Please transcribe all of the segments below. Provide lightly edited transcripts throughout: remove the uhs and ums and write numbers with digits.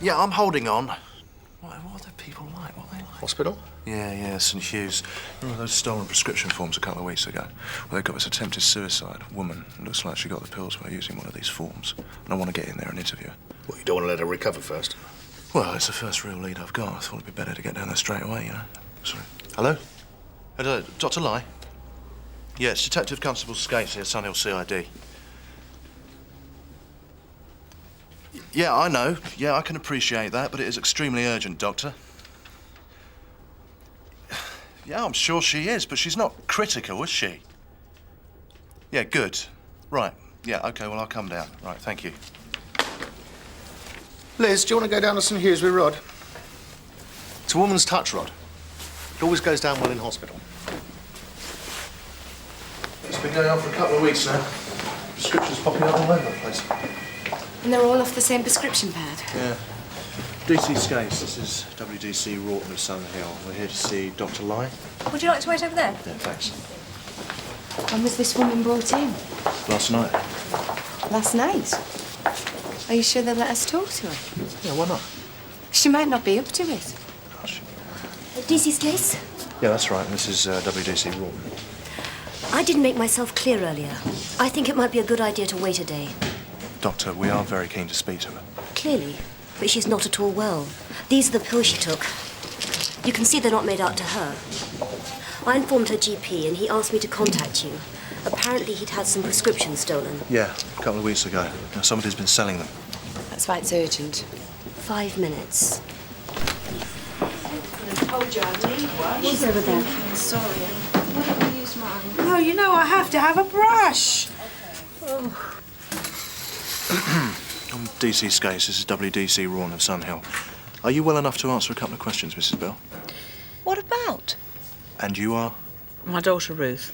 Yeah, I'm holding on. What are the people like? What are they like? Hospital? Yeah, St Hugh's. Remember those stolen prescription forms a couple of weeks ago? Well, they got this attempted suicide. A woman. Looks like she got the pills by using one of these forms. And I want to get in there and interview her. Well, you don't want to let her recover first? Well, it's the first real lead I've got. I thought it'd be better to get down there straight away, you know. Sorry. Hello? Hello, Dr. Lai? Yeah, it's Detective Constable Skates here, Sunhill CID. Yeah, I know. Yeah, I can appreciate that, but it is extremely urgent, Doctor. Yeah, I'm sure she is, but she's not critical, is she? Yeah, good. Right. Yeah, OK, well, I'll come down. Right, thank you. Liz, do you want to go down to St Hugh's with Rod? It's a woman's touch rod. It always goes down well in hospital. It's been going on for a couple of weeks now. Prescriptions popping up all over the place. And they're all off the same prescription pad? Yeah. DC Skates, this is WDC Rawton of Sunhill. We're here to see Dr. Lai. Would you like to wait over there? Yeah, thanks. When was this woman brought in? Last night. Last night? Are you sure they'll let us talk to her? Yeah, why not? She might not be up to it. Gosh. DC's case? Yeah, that's right. This is WDC Rawton. I didn't make myself clear earlier. I think it might be a good idea to wait a day. Doctor, we are very keen to speak to her. Clearly. But she's not at all well. These are the pills she took. You can see they're not made out to her. I informed her GP and he asked me to contact you. Apparently he'd had some prescriptions stolen. Yeah, a couple of weeks ago. Now, somebody's been selling them. That's why it's urgent. 5 minutes. I told you I'd need one. She's over there. Sorry. Why don't you use mine? No, you know I have to have a brush. Oh. I'm DC Skates. This is WDC Rawton of Sunhill. Are you well enough to answer a couple of questions, Mrs. Bell? What about? And you are? My daughter, Ruth.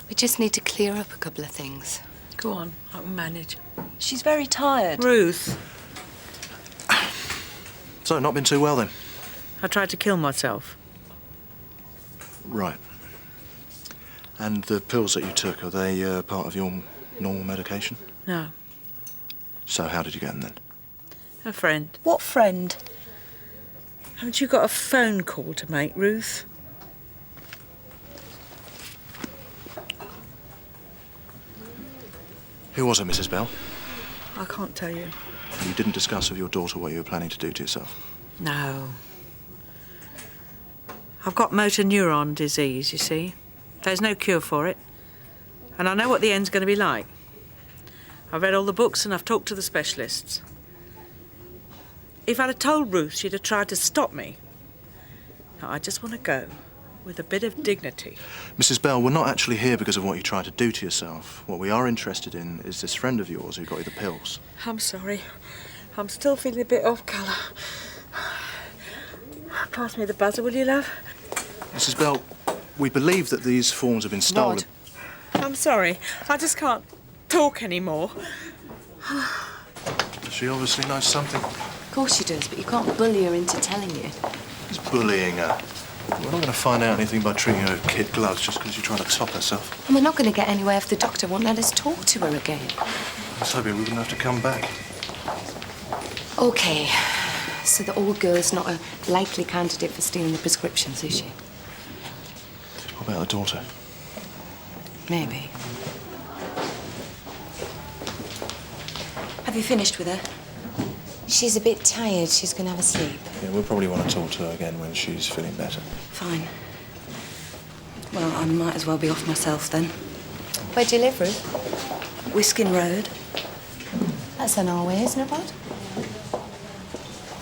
We just need to clear up a couple of things. Go on, I can manage. She's very tired. Ruth. So, not been too well, then? I tried to kill myself. Right. And the pills that you took, are they part of your normal medication? No. So how did you get them, then? A friend. What friend? Haven't you got a phone call to make, Ruth? Who was it, Mrs. Bell? I can't tell you. You didn't discuss with your daughter what you were planning to do to yourself? No. I've got motor neuron disease, you see. There's no cure for it. And I know what the end's going to be like. I've read all the books and I've talked to the specialists. If I'd have told Ruth, she'd have tried to stop me. Now, I just want to go with a bit of dignity. Mrs. Bell, we're not actually here because of what you tried to do to yourself. What we are interested in is this friend of yours who got you the pills. I'm sorry. I'm still feeling a bit off colour. Pass me the buzzer, will you, love? Mrs. Bell, we believe that these forms have been stolen. Rod. I'm sorry. I just can't talk anymore. She obviously knows something. Of course she does, but you can't bully her into telling you. He's bullying her. We're not going to find out anything by treating her with kid gloves just because you're trying to top herself. And we're not going to get anywhere if the doctor won't let us talk to her again. I was hoping we wouldn't have to come back. OK. So the old girl's not a likely candidate for stealing the prescriptions, is she? What about her daughter? Maybe. Have you finished with her? She's a bit tired. She's going to have a sleep. Yeah, we'll probably want to talk to her again when she's feeling better. Fine. Well, I might as well be off myself then. Where do you live, Ruth? Whiskin Road. That's on our way, isn't it, Rod?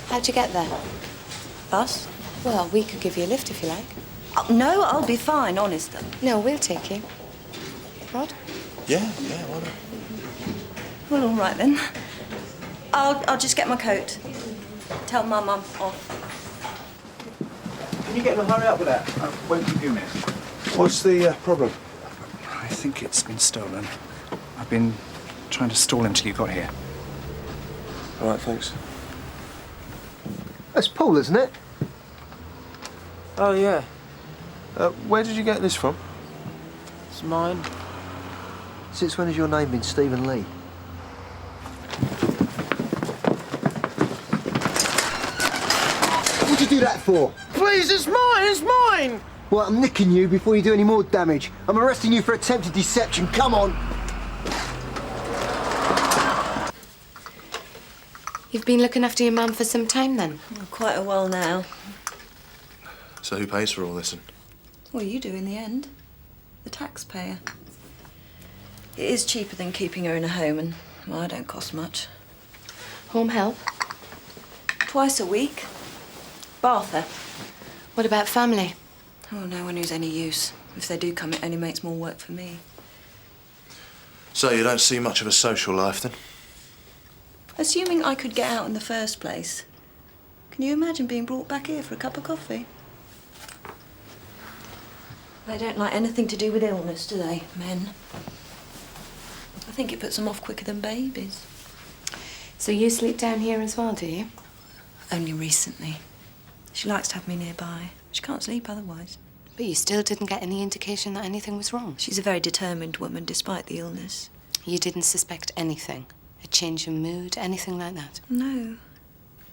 How'd you get there? Bus? Well, we could give you a lift if you like. Oh, no, I'll be fine, honest. No, we'll take you. Rod? Yeah, why not? Well, all right then. I'll just get my coat. Tell my mum off. Can you get in a hurry up with that? I won't keep you a minute. What's the problem? I think it's been stolen. I've been trying to stall him till you got here. All right, thanks. That's Paul, isn't it? Oh, yeah. Where did you get this from? It's mine. Since when has your name been Stephen Lee? do that for? Please, it's mine, it's mine! Well, I'm nicking you before you do any more damage. I'm arresting you for attempted deception. Come on! You've been looking after your mum for some time, then? Quite a while now. So who pays for all this? Well, you do in the end. The taxpayer. It is cheaper than keeping her in a home, and, well, I don't cost much. Home help? Twice a week. Bath her. What about family? Oh, no one who's any use. If they do come, it only makes more work for me. So you don't see much of a social life, then? Assuming I could get out in the first place. Can you imagine being brought back here for a cup of coffee? They don't like anything to do with illness, do they, men? I think it puts them off quicker than babies. So you sleep down here as well, do you? Only recently. She likes to have me nearby. She can't sleep otherwise. But you still didn't get any indication that anything was wrong? She's a very determined woman, despite the illness. You didn't suspect anything? A change in mood, anything like that? No.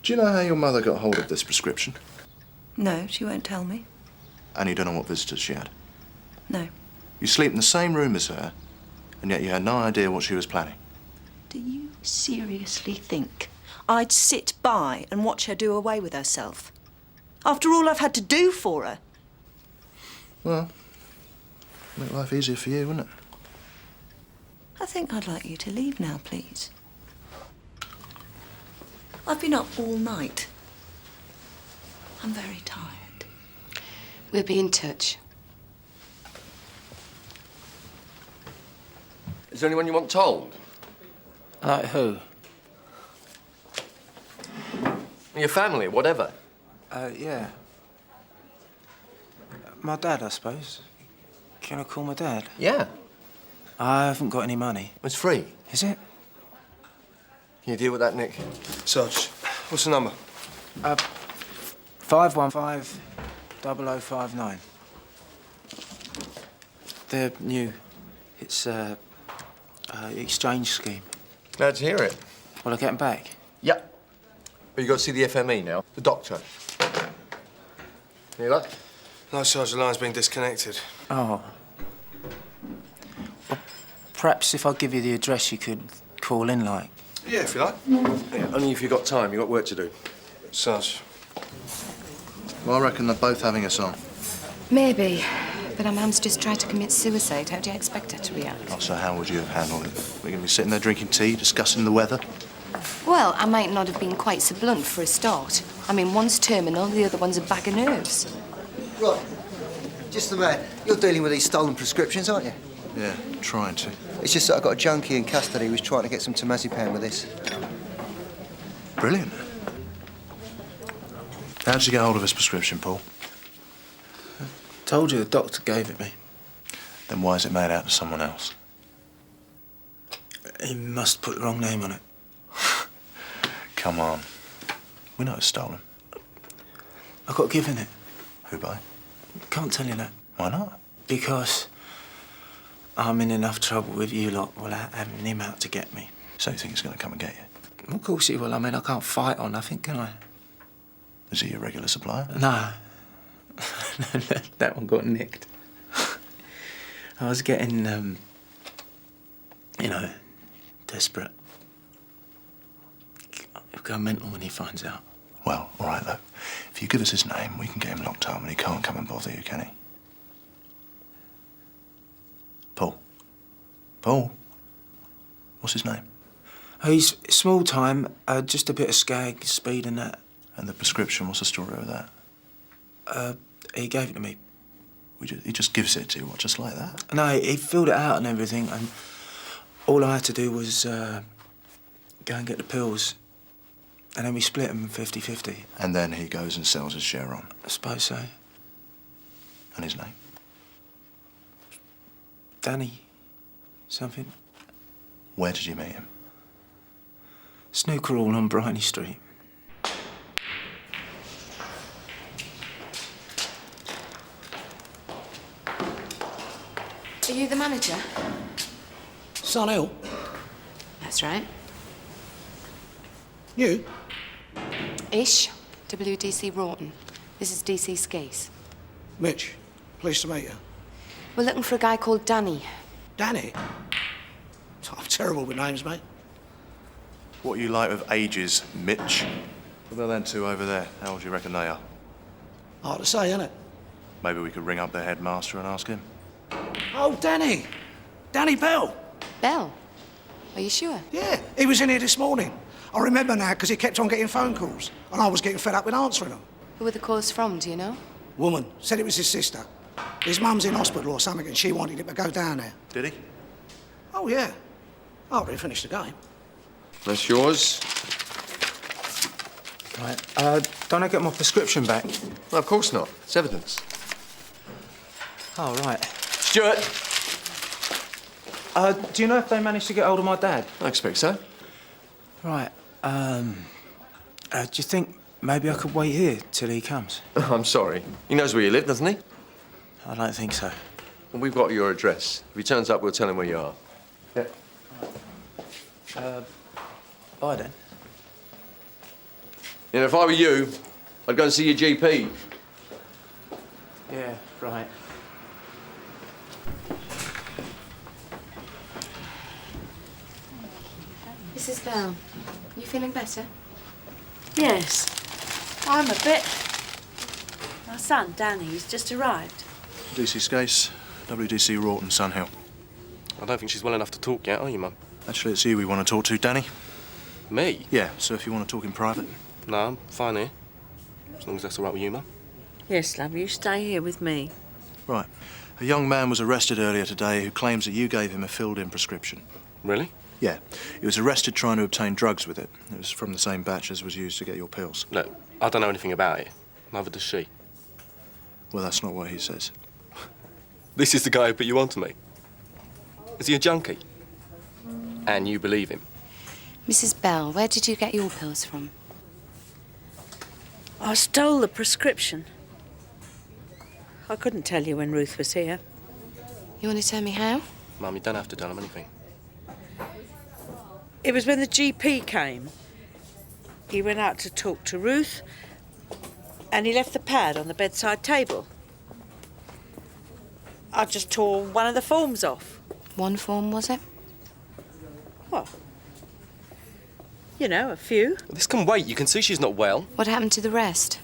Do you know how your mother got hold of this prescription? No, she won't tell me. And you don't know what visitors she had? No. You sleep in the same room as her, and yet you had no idea what she was planning. Do you seriously think I'd sit by and watch her do away with herself? After all I've had to do for her? Well, make life easier for you, wouldn't it? I think I'd like you to leave now, please. I've been up all night. I'm very tired. We'll be in touch. Is there anyone you want told? Like who? Your family, whatever. Yeah. My dad, I suppose. Can I call my dad? Yeah. I haven't got any money. It's free. Is it? Can you deal with that, Nick? Sarge, what's the number? 515-0059. They're new. It's exchange scheme. Glad to hear it. Will I get them back? Yep. But you got to see the FME now, the doctor. Any luck? No, Sarge, the line's been disconnected. Oh. Well, perhaps if I give you the address, you could call in, like. Yeah, if you like. Yeah, only if you got time. You got work to do. Sarge. Well, I reckon they're both having us on. Maybe. But our mum's just tried to commit suicide. How do you expect her to react? Oh, so how would you have handled it? We're going to be sitting there drinking tea, discussing the weather? Well, I might not have been quite so blunt for a start. I mean, one's terminal, the other one's a bag of nerves. Rod, just the man. You're dealing with these stolen prescriptions, aren't you? Yeah, trying to. It's just that I've got a junkie in custody who's trying to get some temazepam with this. Brilliant. How did you get hold of his prescription, Paul? Told you the doctor gave it me. Then why is it made out to someone else? He must put the wrong name on it. Come on. We know it's stolen. I got given it. Who by? Can't tell you that. Why not? Because I'm in enough trouble with you lot without having him out to get me. So you think he's going to come and get you? Of course he will. I mean, I can't fight on nothing, can I? Is he your regular supplier? No. That one got nicked. I was getting, desperate. He'll go mental when he finds out. Well, all right, look. If you give us his name, we can get him locked up and he can't come and bother you, can he? Paul. Paul? What's his name? Oh, he's small time, just a bit of skag, speed and that. And the prescription, what's the story with that? He gave it to me. He just gives it to you, what, just like that? No, he filled it out and everything, and all I had to do was go and get the pills, and then we split them 50-50. And then he goes and sells his share on? I suppose so. And his name? Danny. Something. Where did you meet him? Snooker Hall on Briney Street. Are you the manager? Son ill? That's right. You? Ish, WDC Rawton. This is DC Skase. Mitch, pleased to meet you. We're looking for a guy called Danny. Danny? I'm terrible with names, mate. What are you like with ages, Mitch? What about them two over there? How old do you reckon they are? Hard to say, isn't it? Maybe we could ring up their headmaster and ask him. Oh, Danny. Danny Bell. Bell? Are you sure? Yeah, he was in here this morning. I remember now because he kept on getting phone calls, and I was getting fed up with answering them. Who were the calls from, do you know? Woman said it was his sister. His mum's in hospital or something, and she wanted him to go down there. Did he? Oh, yeah. After he finished the game. That's yours. Right, don't I get my prescription back? No, of course not. It's evidence. Oh, right. Stewart! Do you know if they managed to get hold of my dad? I expect so. Right, do you think maybe I could wait here till he comes? I'm sorry. He knows where you live, doesn't he? I don't think so. Well, we've got your address. If he turns up, we'll tell him where you are. Yeah. Bye then. You know, if I were you, I'd go and see your GP. Yeah, right. Mrs. Bell, you feeling better? Yes, I'm a bit. My son, Danny's just arrived. DC Skase, WDC Rawton, Sunhill. I don't think she's well enough to talk yet, are you, Mum? Actually, it's you we want to talk to, Danny. Me? Yeah, so if you want to talk in private. No, I'm fine here. As long as that's all right with you, Mum. Yes, love, you stay here with me. Right. A young man was arrested earlier today who claims that you gave him a filled-in prescription. Really? Yeah. He was arrested trying to obtain drugs with it. It was from the same batch as was used to get your pills. Look, I don't know anything about it. Neither does she. Well, that's not what he says. This is the guy who put you onto me. Is he a junkie? And you believe him? Mrs. Bell, where did you get your pills from? I stole the prescription. I couldn't tell you when Ruth was here. You want to tell me how? Mum, you don't have to tell him anything. It was when the GP came. He went out to talk to Ruth, and he left the pad on the bedside table. I just tore one of the forms off. One form, was it? What? You know, a few. This can wait. You can see she's not well. What happened to the rest?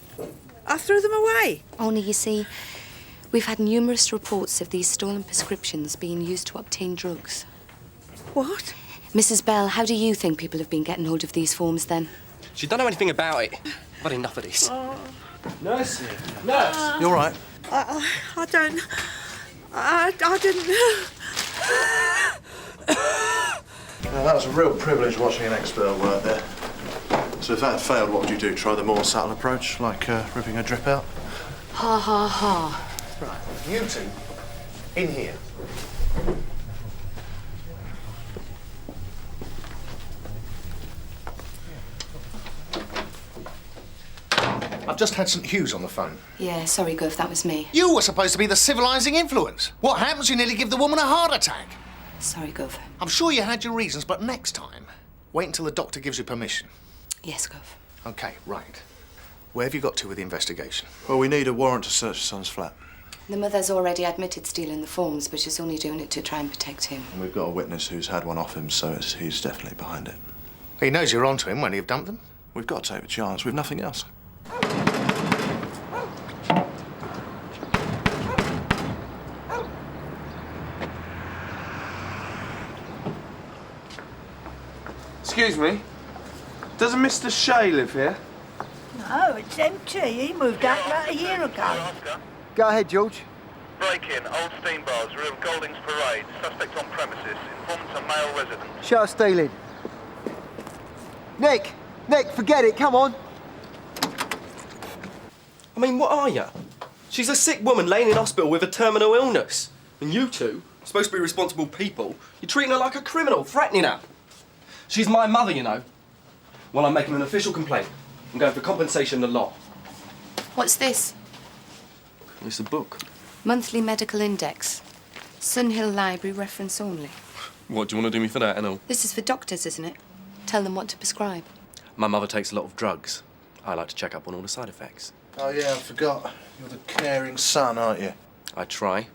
I threw them away. Only, you see, we've had numerous reports of these stolen prescriptions being used to obtain drugs. What? Mrs. Bell, how do you think people have been getting hold of these forms, then? She don't know anything about it. I've had enough of this. Nurse! Nurse! You all right? I don't... I didn't... Now, that was a real privilege watching an expert work there. So if that had failed, what would you do? Try the more subtle approach, like ripping a drip out? Ha, ha, ha. Right, you two, in here. I've just had St Hugh's on the phone. Yeah, sorry, Gov, that was me. You were supposed to be the civilising influence. What happens? You nearly give the woman a heart attack. Sorry, Gov. I'm sure you had your reasons, but next time, wait until the doctor gives you permission. Yes, Gov. OK, right. Where have you got to with the investigation? Well, we need a warrant to search the son's flat. The mother's already admitted stealing the forms, but she's only doing it to try and protect him. And we've got a witness who's had one off him, so he's definitely behind it. He knows you're onto him when you've dumped them. We've got to take a chance. We've nothing else. Excuse me. Doesn't Mr. Shea live here? No, it's empty. He moved out about a year ago. Go ahead, George. Break-in, old steam bars, rear of Golding's Parade. Suspect on premises. Informant a male resident. Shut stealing. Nick, forget it. Come on. I mean, what are you? She's a sick woman laying in hospital with a terminal illness. And you two, supposed to be responsible people, you're treating her like a criminal, threatening her. She's my mother, you know. Well, I'm making an official complaint. I'm going for compensation and the lot. What's this? It's a book. Monthly Medical Index. Sunhill Library reference only. What, do you want to do me for that and all? This is for doctors, isn't it? Tell them what to prescribe. My mother takes a lot of drugs. I like to check up on all the side effects. Oh, yeah, I forgot. You're the caring son, aren't you? I try.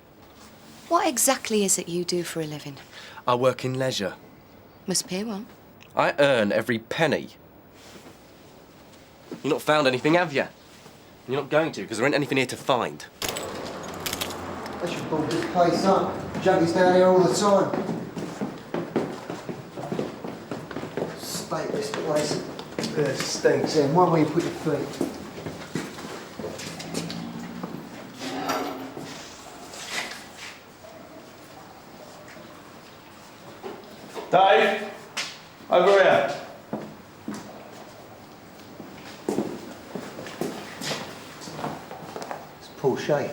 What exactly is it you do for a living? I work in leisure. Must pay well. I earn every penny. You've not found anything, have you? You're not going to, because there ain't anything here to find. They should board this place up. Junkies down here all the time. State this place. It stinks. Yeah, and one way you put your feet. Dave, over here. It's Paul Shea.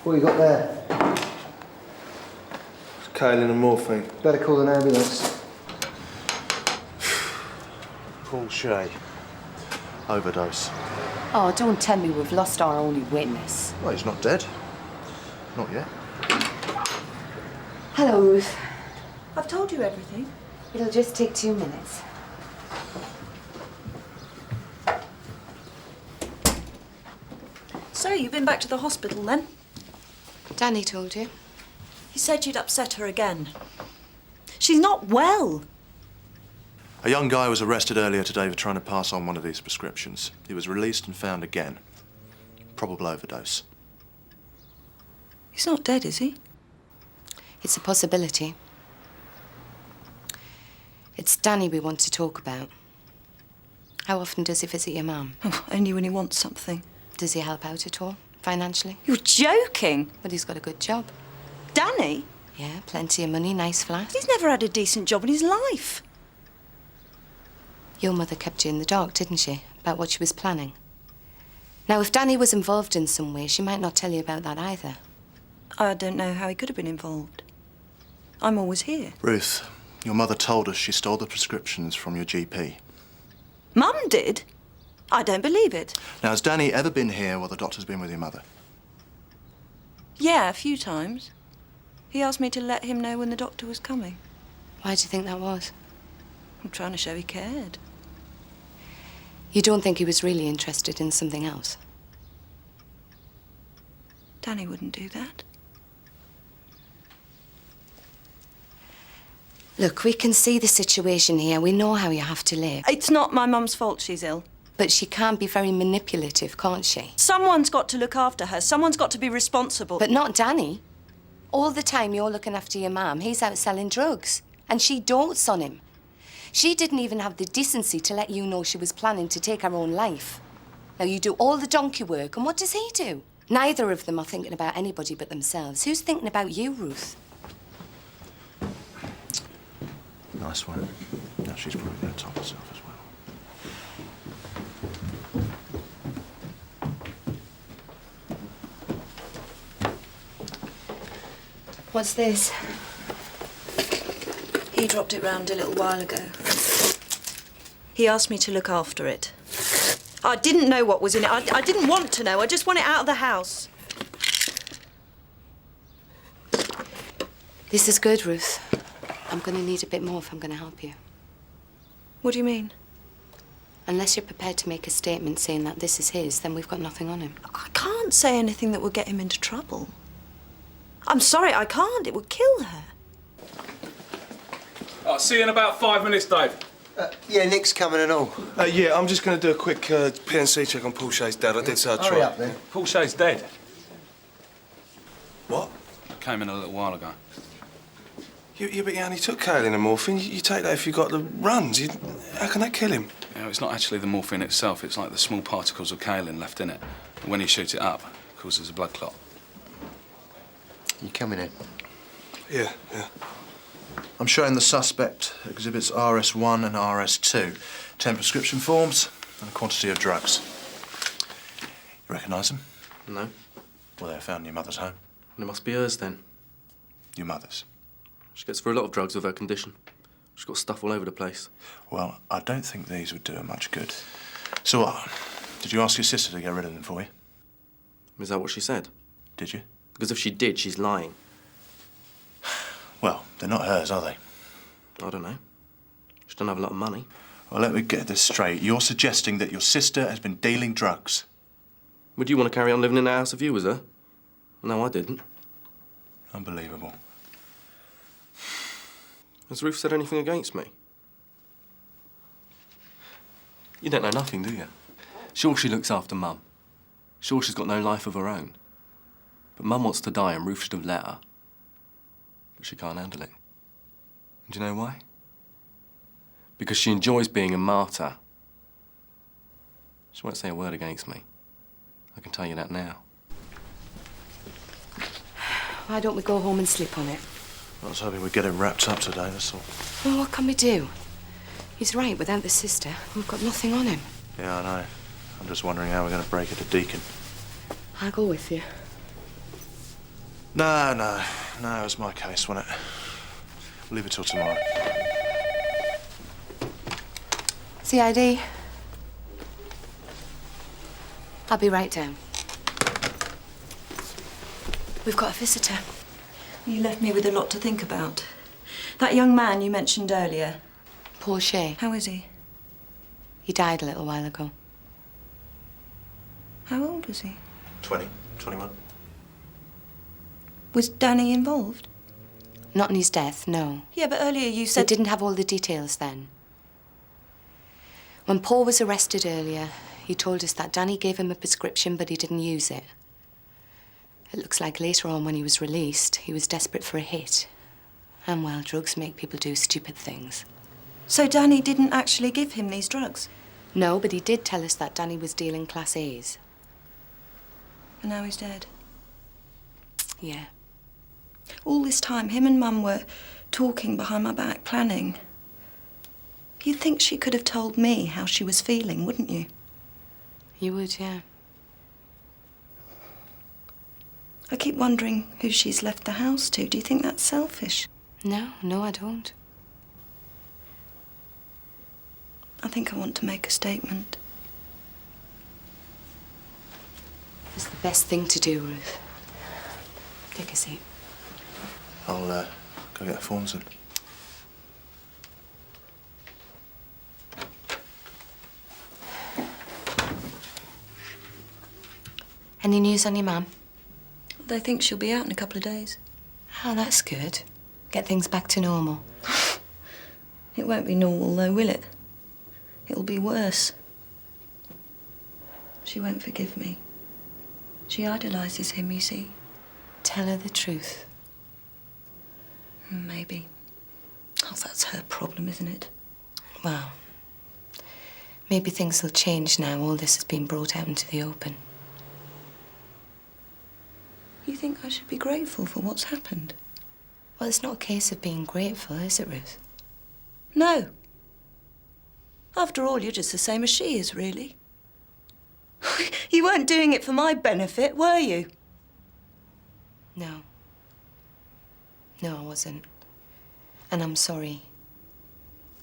What you got there? It's kaolin and morphine. Better call an ambulance. Paul Shea. Overdose. Oh, don't tell me we've lost our only witness. Well, he's not dead. Not yet. Hello, Ruth. I've told you everything. It'll just take 2 minutes. So, you've been back to the hospital then? Danny told you. He said you'd upset her again. She's not well. A young guy was arrested earlier today for trying to pass on one of these prescriptions. He was released and found again. Probable overdose. He's not dead, is he? It's a possibility. It's Danny we want to talk about. How often does he visit your mum? Oh, only when he wants something. Does he help out at all, financially? You're joking? But he's got a good job. Danny? Yeah, plenty of money, nice flat. He's never had a decent job in his life. Your mother kept you in the dark, didn't she? About what she was planning. Now, if Danny was involved in some way, she might not tell you about that either. I don't know how he could have been involved. I'm always here. Ruth, your mother told us she stole the prescriptions from your GP. Mum did? I don't believe it. Now, has Danny ever been here while the doctor's been with your mother? Yeah, a few times. He asked me to let him know when the doctor was coming. Why do you think that was? I'm trying to show he cared. You don't think he was really interested in something else? Danny wouldn't do that. Look, we can see the situation here. We know how you have to live. It's not my mum's fault she's ill. But she can be very manipulative, can't she? Someone's got to look after her. Someone's got to be responsible. But not Danny. All the time you're looking after your mum, he's out selling drugs. And she dotes on him. She didn't even have the decency to let you know she was planning to take her own life. Now, you do all the donkey work, and what does he do? Neither of them are thinking about anybody but themselves. Who's thinking about you, Ruth? Nice one. Now she's probably going to top herself as well. What's this? He dropped it round a little while ago. He asked me to look after it. I didn't know what was in it. I didn't want to know. I just want it out of the house. This is good, Ruth. I'm going to need a bit more if I'm going to help you. What do you mean? Unless you're prepared to make a statement saying that this is his, then we've got nothing on him. I can't say anything that will get him into trouble. I'm sorry, I can't. It would kill her. I'll see you in about 5 minutes, Dave. Yeah, Nick's coming and all. Yeah, I'm just going to do a quick PNC check on Paul Shea's dad. I did say I'd try. Hurry up, then. Paul Shea's dead. What? Came in a little while ago. Yeah, but he only took kaolin and morphine. You take that if you got the runs. How can that kill him? You know, it's not actually the morphine itself. It's like the small particles of kaolin left in it. And when you shoot it up, it causes a blood clot. You coming in? Yeah. I'm showing the suspect exhibits RS1 and RS2, 10 prescription forms and a quantity of drugs. You recognise them? No. Well, they're found in your mother's home. And it must be hers then. Your mother's? She gets through a lot of drugs with her condition. She's got stuff all over the place. Well, I don't think these would do her much good. So what? Did you ask your sister to get rid of them for you? Is that what she said? Did you? Because if she did, she's lying. Well, they're not hers, are they? I don't know. She doesn't have a lot of money. Well, let me get this straight. You're suggesting that your sister has been dealing drugs? Would you want to carry on living in the house if you was her? No, I didn't. Unbelievable. Has Ruth said anything against me? You don't know nothing, do you? Sure, she looks after Mum. Sure, she's got no life of her own. But Mum wants to die and Ruth should have let her. But she can't handle it. And do you know why? Because she enjoys being a martyr. She won't say a word against me. I can tell you that now. Why don't we go home and sleep on it? I was hoping we'd get it wrapped up today, that's all. Well, what can we do? He's right, without the sister, we've got nothing on him. Yeah, I know. I'm just wondering how we're going to break it to Deacon. I'll go with you. No, it was my case, wasn't it? We'll leave it till tomorrow. CID. I'll be right down. We've got a visitor. You left me with a lot to think about. That young man you mentioned earlier. Paul Shea. How is he? He died a little while ago. How old was he? 20, 21. Was Danny involved? Not in his death, no. Yeah, but earlier you They said... didn't have all the details then. When Paul was arrested earlier, he told us that Danny gave him a prescription, but he didn't use it. It looks like later on, when he was released, he was desperate for a hit. And, well, drugs make people do stupid things. So Danny didn't actually give him these drugs? No, but he did tell us that Danny was dealing Class A's. And now he's dead? Yeah. All this time, him and Mum were talking behind my back, planning. You'd think she could have told me how she was feeling, wouldn't you? You would, yeah. I keep wondering who she's left the house to. Do you think that's selfish? No, I don't. I think I want to make a statement. It's the best thing to do, Ruth. Take a seat. I'll go get the forms in. Any news on your mum? They think she'll be out in a couple of days. Oh, that's good. Get things back to normal. It won't be normal, though, will it? It'll be worse. She won't forgive me. She idolises him, you see. Tell her the truth. Maybe. Oh, that's her problem, isn't it? Well, maybe things will change now all this has been brought out into the open. You think I should be grateful for what's happened? Well, it's not a case of being grateful, is it, Ruth? No. After all, you're just the same as she is, really. You weren't doing it for my benefit, were you? No. No, I wasn't. And I'm sorry.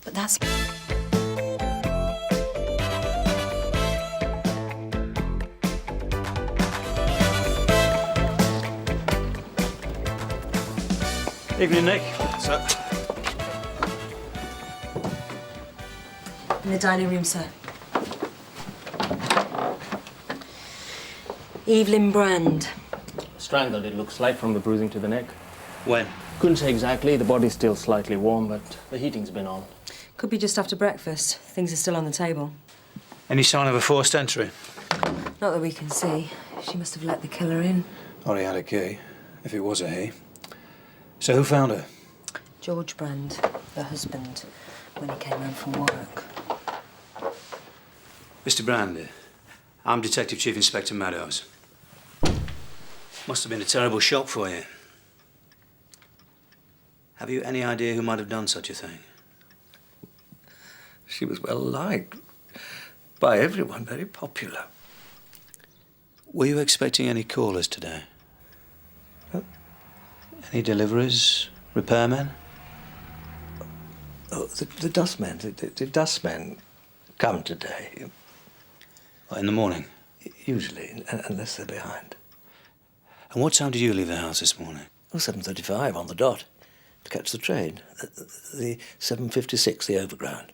But that's... Evening, Nick. Sir. In the dining room, sir. Evelyn Brand. Strangled, it looks like, from the bruising to the neck. When? Couldn't say exactly. The body's still slightly warm, but the heating's been on. Could be just after breakfast. Things are still on the table. Any sign of a forced entry? Not that we can see. She must have let the killer in. Or he had a key, if it was a he. So who found her? George Brand, her husband, when he came home from work. Mr. Brand, I'm Detective Chief Inspector Meadows. Must have been a terrible shock for you. Have you any idea who might have done such a thing? She was well liked by everyone, very popular. Were you expecting any callers today? Any deliveries, repairmen? Oh, the dustmen. The dustmen come today. In the morning? Usually, unless they're behind. And what time did you leave the house this morning? Oh, 7:35 on the dot to catch the train. The 7:56, the overground.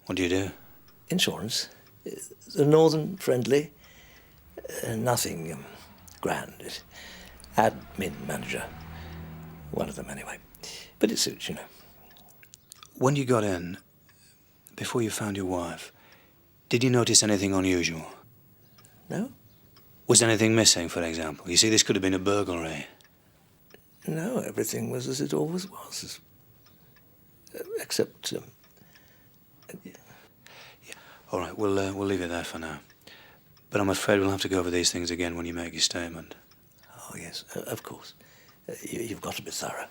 What do you do? Insurance. The Northern Friendly. Nothing grand. Admin manager. One of them, anyway. But it suits, you know. When you got in, before you found your wife, did you notice anything unusual? No. Was anything missing, for example? You see, this could have been a burglary. No, everything was as it always was. Except... All right, we'll leave it there for now. But I'm afraid we'll have to go over these things again when you make your statement. Oh, yes, of course. You've got to be thorough.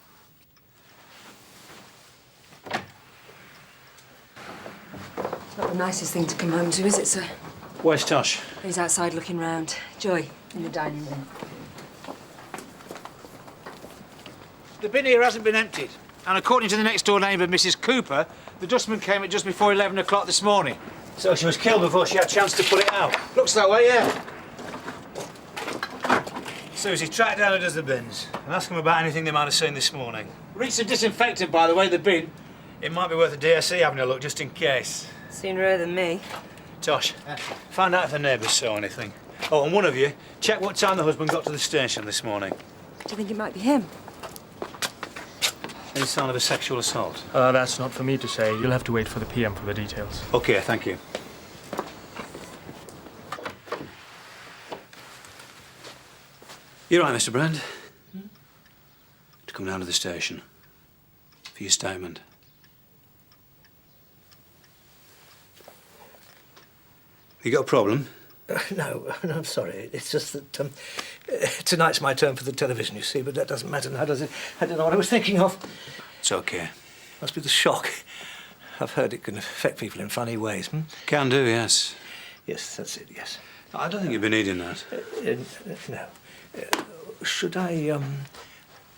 It's not the nicest thing to come home to, is it, sir? Where's Tosh? He's outside looking round. Joy, in the dining room. The bin here hasn't been emptied. And according to the next-door neighbour, Mrs. Cooper, the dustman came at just before 11 o'clock this morning. So she was killed before she had a chance to put it out? Looks that way, yeah. Susie, track down who does the bins and ask them about anything they might have seen this morning. Reach some disinfectant, by the way, the bin. It might be worth a DSC having a look, just in case. Sooner her than me. Tosh, find out if the neighbours saw anything. Oh, and one of you, check what time the husband got to the station this morning. Do you think it might be him? Any sign of a sexual assault? That's not for me to say. You'll have to wait for the PM for the details. OK, thank you. You're right, Mr. Brand. To come down to the station for your statement. You got a problem? No, I'm sorry. It's just that tonight's my turn for the television, you see, but that doesn't matter now, does it? I don't know what I was thinking of. It's OK. Must be the shock. I've heard it can affect people in funny ways. Can do, yes. Yes, that's it, yes. I don't think you'll be needing that. No. Should I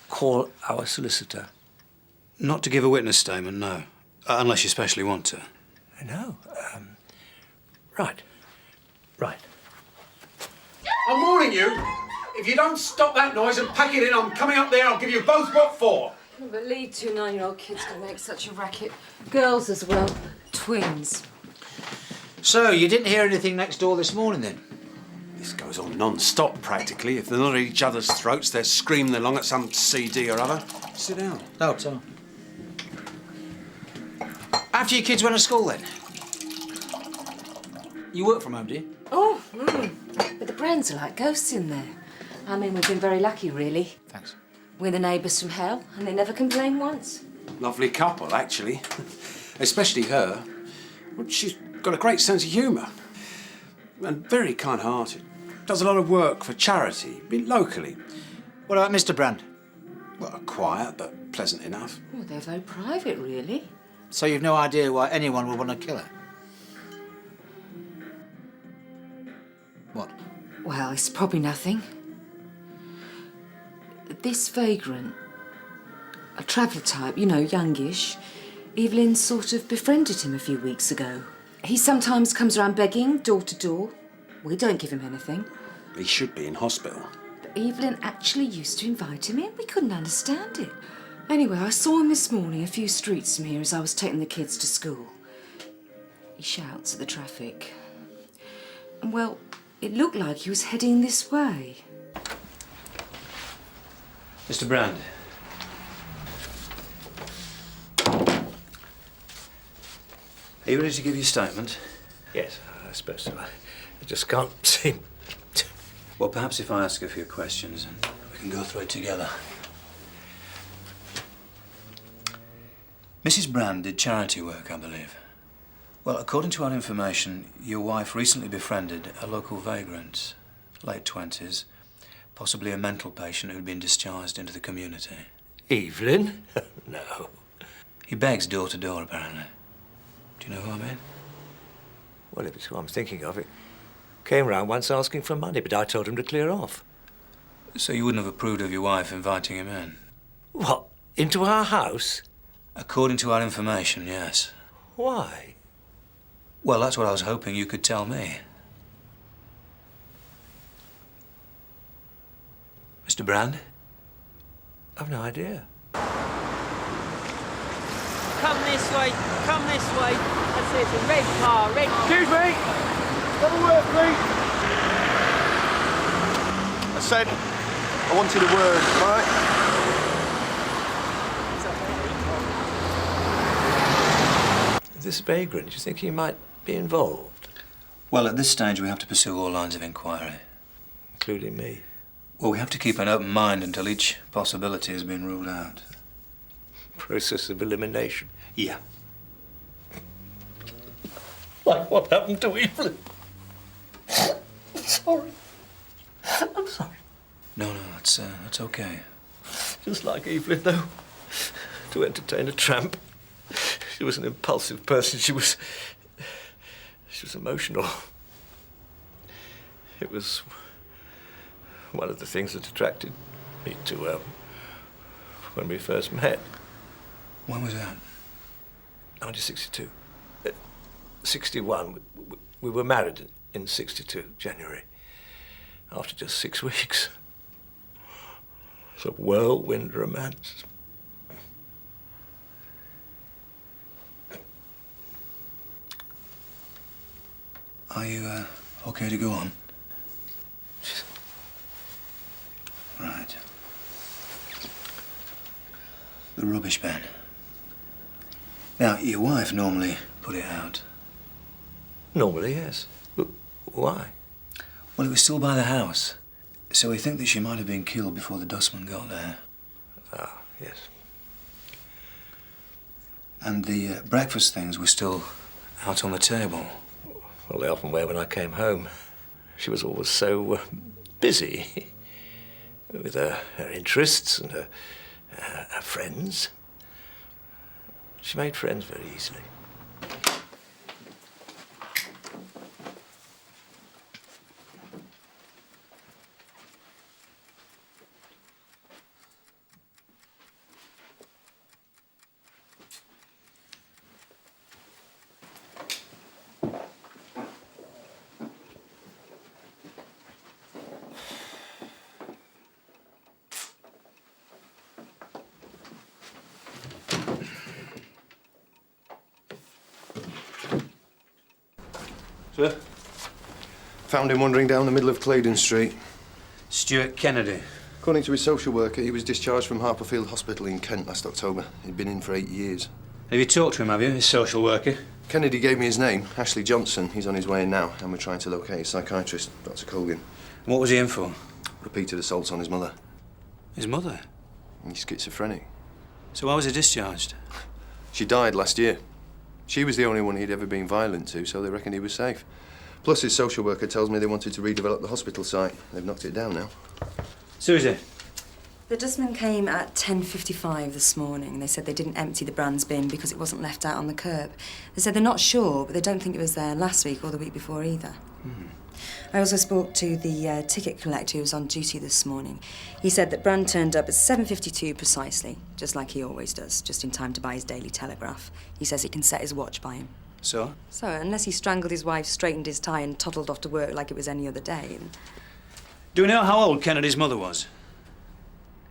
call our solicitor? Not to give a witness statement, no. Unless you specially want to. No. Right. I'm warning you. If you don't stop that noise and pack it in, I'm coming up there. I'll give you both what for. I can't believe 2 9-year-old kids can make such a racket. Girls as well. Twins. So, you didn't hear anything next door this morning, then? This goes on non-stop, practically. If they're not at each other's throats, they're screaming along at some CD or other. Sit down. No, Tom. After your kids went to school, then? You work from home, do you? Oh, but the Brands are like ghosts in there. I mean, we've been very lucky, really. Thanks. We're the neighbours from hell, and they never complain once. Lovely couple, actually. Especially her. Well, she's got a great sense of humour. And very kind-hearted. Does a lot of work for charity, locally. What about Mr. Brand? Well, quiet, but pleasant enough. Oh, they're very private, really. So you've no idea why anyone would want to kill her? What? Well, it's probably nothing. This vagrant, a travel type, you know, youngish, Evelyn sort of befriended him a few weeks ago. He sometimes comes around begging, door to door. We don't give him anything. He should be in hospital. But Evelyn actually used to invite him in. We couldn't understand it. Anyway, I saw him this morning a few streets from here as I was taking the kids to school. He shouts at the traffic. And, well, it looked like he was heading this way. Mr. Brand. Are you ready to give your statement? Yes, I suppose so. I just can't seem... Well, perhaps if I ask a few questions, we can go through it together. Mrs. Brand did charity work, I believe. Well, according to our information, your wife recently befriended a local vagrant, late 20s, possibly a mental patient who'd been discharged into the community. Evelyn? No. He begs door to door, apparently. Do you know who I mean? Well, if it's who I'm thinking of, it came round once asking for money, but I told him to clear off. So you wouldn't have approved of your wife inviting him in? What? Into our house? According to our information, yes. Why? Well, that's what I was hoping you could tell me. Mr. Brand? I've no idea. Come this way, come this way. That's it, it's a red car, red... Excuse me! Have a word, please. I said I wanted a word, all right? This vagrant, do you think he might be involved? Well, at this stage, we have to pursue all lines of inquiry. Including me? Well, we have to keep an open mind until each possibility has been ruled out. Process of elimination? Yeah. Like what happened to Evelyn? Sorry. I'm sorry. No, that's okay. Just like Evelyn, though. To entertain a tramp. She was an impulsive person. She was emotional. It was one of the things that attracted me to her when we first met. When was that? 1962. 61. We were married in 62, January. After just 6 weeks. It's a whirlwind romance. Are you, okay to go on? Right. The rubbish bin. Now, your wife normally put it out. Normally, yes. But why? Well, it was still by the house. So we think that she might have been killed before the dustman got there. Ah, yes. And the breakfast things were still out on the table. Well, they often were when I came home. She was always so busy with her interests and her friends. She made friends very easily. Sir? Found him wandering down the middle of Claydon Street. Stewart Kennedy. According to his social worker, he was discharged from Harperfield Hospital in Kent last October. He'd been in for 8 years. Have you talked to him, have you, his social worker? Kennedy gave me his name, Ashley Johnson. He's on his way in now, and we're trying to locate his psychiatrist, Dr. Colgan. What was he in for? Repeated assaults on his mother. His mother? He's schizophrenic. So why was he discharged? She died last year. She was the only one he'd ever been violent to, so they reckoned he was safe. Plus, his social worker tells me they wanted to redevelop the hospital site. They've knocked it down now. Susie? The dustmen came at 10:55 this morning. They said they didn't empty the brands bin because it wasn't left out on the curb. They said they're not sure, but they don't think it was there last week or the week before either. I also spoke to the ticket collector who was on duty this morning. He said that Brand turned up at 7:52 precisely, just like he always does, just in time to buy his Daily Telegraph. He says he can set his watch by him. So? So, unless he strangled his wife, straightened his tie and toddled off to work like it was any other day. Do we know how old Kennedy's mother was?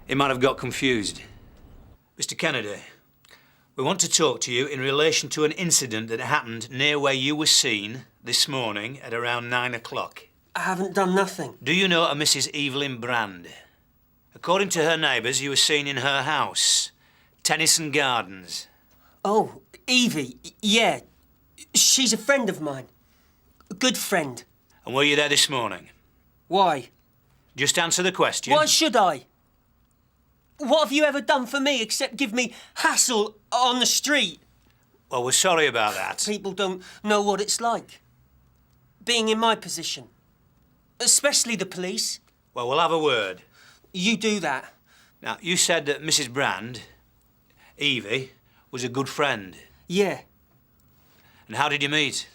He might have got confused. Mr. Kennedy, we want to talk to you in relation to an incident that happened near where you were seen this morning at around 9 o'clock. I haven't done nothing. Do you know a Mrs. Evelyn Brand? According to her neighbours, you were seen in her house, Tennyson Gardens. Oh, Evie, yeah. She's a friend of mine. A good friend. And were you there this morning? Why? Just answer the question. Why should I? What have you ever done for me except give me hassle on the street? Well, we're sorry about that. People don't know what it's like. Being in my position. Especially the police. Well, we'll have a word. You do that. Now, you said that Mrs. Brand, Evie, was a good friend. Yeah. And how did you meet?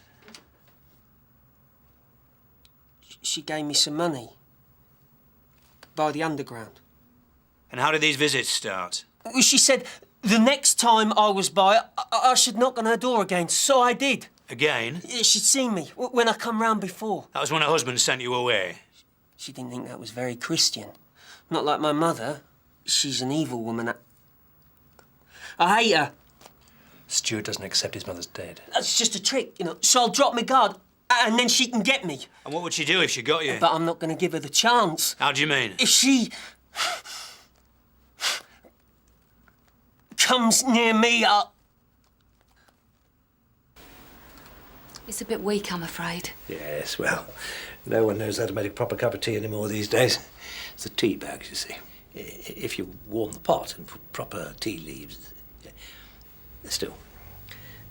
She gave me some money. By the underground. And how did these visits start? She said the next time I was by, I should knock on her door again, so I did. Again? She'd seen me when I come round before. That was when her husband sent you away? She didn't think that was very Christian. Not like my mother. She's an evil woman. I hate her. Stewart doesn't accept his mother's dead. That's just a trick, you know. So I'll drop my guard, and then she can get me. And what would she do if she got you? But I'm not going to give her the chance. How do you mean? If she comes near me, I'll... It's a bit weak, I'm afraid. Yes, well, no one knows how to make a proper cup of tea anymore these days. It's the tea bags, you see. If you warm the pot and put proper tea leaves... Still,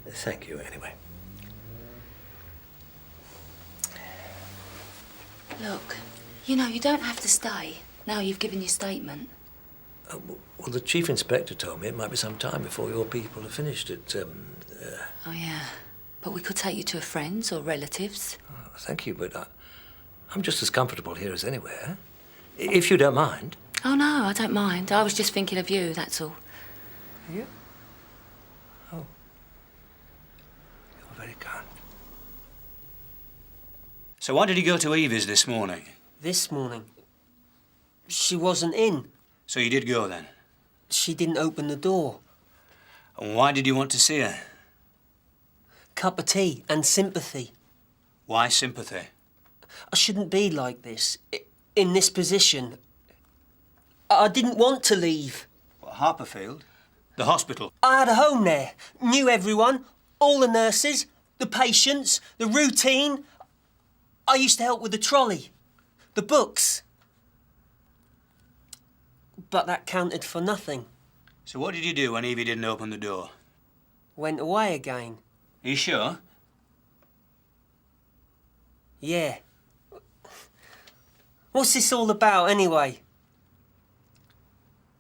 thank you anyway. Look, you know, you don't have to stay now you've given your statement. Well, the Chief Inspector told me it might be some time before your people are finished at, Oh, yeah. But we could take you to a friend's or relatives. Oh, thank you, but I'm just as comfortable here as anywhere. If you don't mind. Oh, no, I don't mind. I was just thinking of you, that's all. Yeah? Oh. You're very kind. So why did he go to Evie's this morning? This morning? She wasn't in. So you did go then? She didn't open the door. And why did you want to see her? Cup of tea and sympathy. Why sympathy? I shouldn't be like this, in this position. I didn't want to leave. What, Harperfield? The hospital? I had a home there, knew everyone, all the nurses, the patients, the routine. I used to help with the trolley, the books. But that counted for nothing. So what did you do when Evie didn't open the door? Went away again. Are you sure? Yeah. What's this all about, anyway?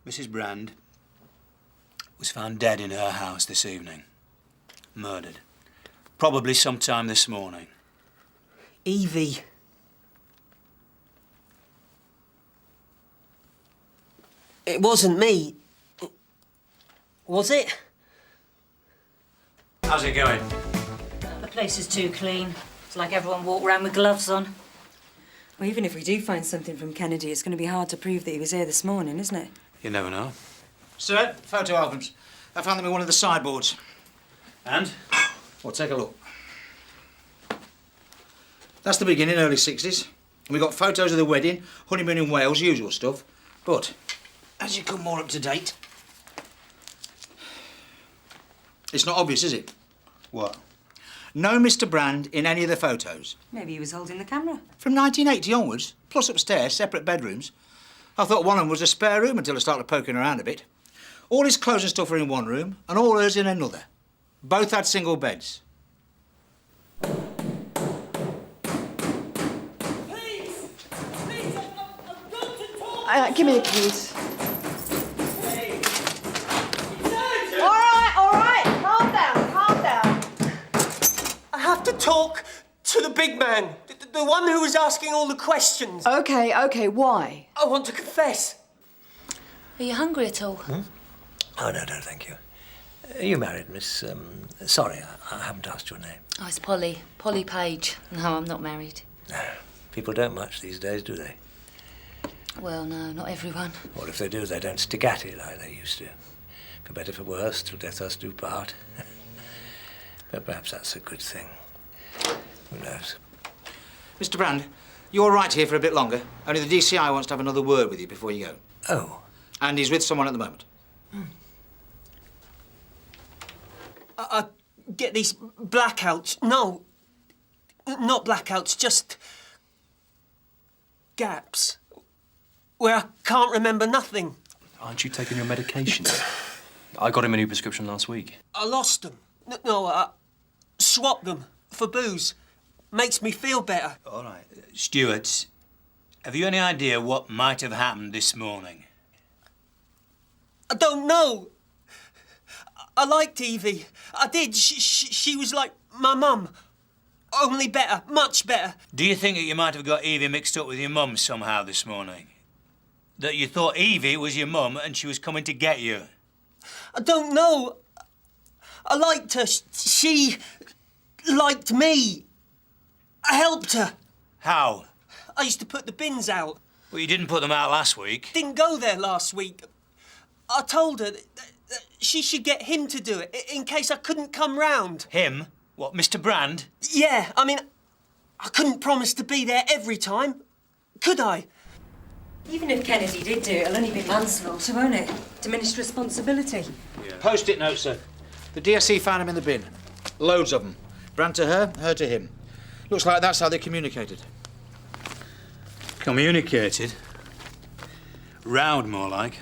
Mrs. Brand was found dead in her house this evening. Murdered. Probably sometime this morning. Evie. It wasn't me. Was it? How's it going? The place is too clean. It's like everyone walked around with gloves on. Well, even if we do find something from Kennedy, it's going to be hard to prove that he was here this morning, isn't it? You never know. Sir, photo albums. I found them in one of the sideboards. And? Well, take a look. That's the beginning, early 60s. And we got photos of the wedding, honeymoon in Wales, usual stuff. But, as you come more up to date, it's not obvious, is it? What? No Mr. Brand in any of the photos. Maybe he was holding the camera. From 1980 onwards, plus upstairs, separate bedrooms. I thought one of them was a spare room until I started poking around a bit. All his clothes and stuff are in one room, and all hers in another. Both had single beds. Give me the keys. All right, calm down. I have to talk to the big man, the one who was asking all the questions. Okay, why? I want to confess. Are you hungry at all? Oh, no, thank you. Are you married, Miss... Sorry, I haven't asked your name. Oh, it's Polly. Polly Page. No, I'm not married. People don't much these days, do they? Well, no, not everyone. Or if they do, they don't stick at it like they used to. For better, for worse, till death us do part. But perhaps that's a good thing. Who knows? Mr. Brand, you're right here for a bit longer. Only the DCI wants to have another word with you before you go. Oh. And he's with someone at the moment. I get these blackouts. No, not blackouts, just gaps where I can't remember nothing. Aren't you taking your medication? I got him a new prescription last week. I lost them. No, I swapped them for booze. Makes me feel better. All right. Stewart, have you any idea what might have happened this morning? I don't know. I liked Evie. I did. She was like my mum. Only better, much better. Do you think that you might have got Evie mixed up with your mum somehow this morning? That you thought Evie was your mum and she was coming to get you? I don't know. I liked her. She liked me. I helped her. How? I used to put the bins out. Well, you didn't put them out last week. Didn't go there last week. I told her She should get him to do it, in case I couldn't come round. Him? What, Mr. Brand? Yeah, I mean, I couldn't promise to be there every time, could I? Even if Kennedy did do it, it'll only be manslaughter, won't it? Diminished responsibility. Post-it note, sir. The DSC found him in the bin. Loads of them. Brand to her to him. Looks like that's how they communicated. Communicated? Rowed, more like.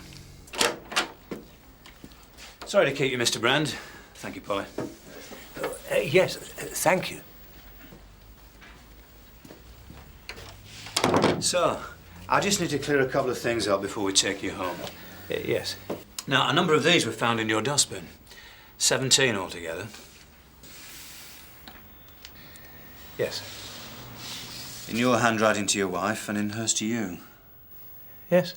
Sorry to keep you, Mr. Brand. Thank you, Polly. Yes, thank you. So, I just need to clear a couple of things up before we take you home. Yes. Now, a number of these were found in your dustbin. 17 altogether. Yes. In your handwriting to your wife and in hers to you. Yes.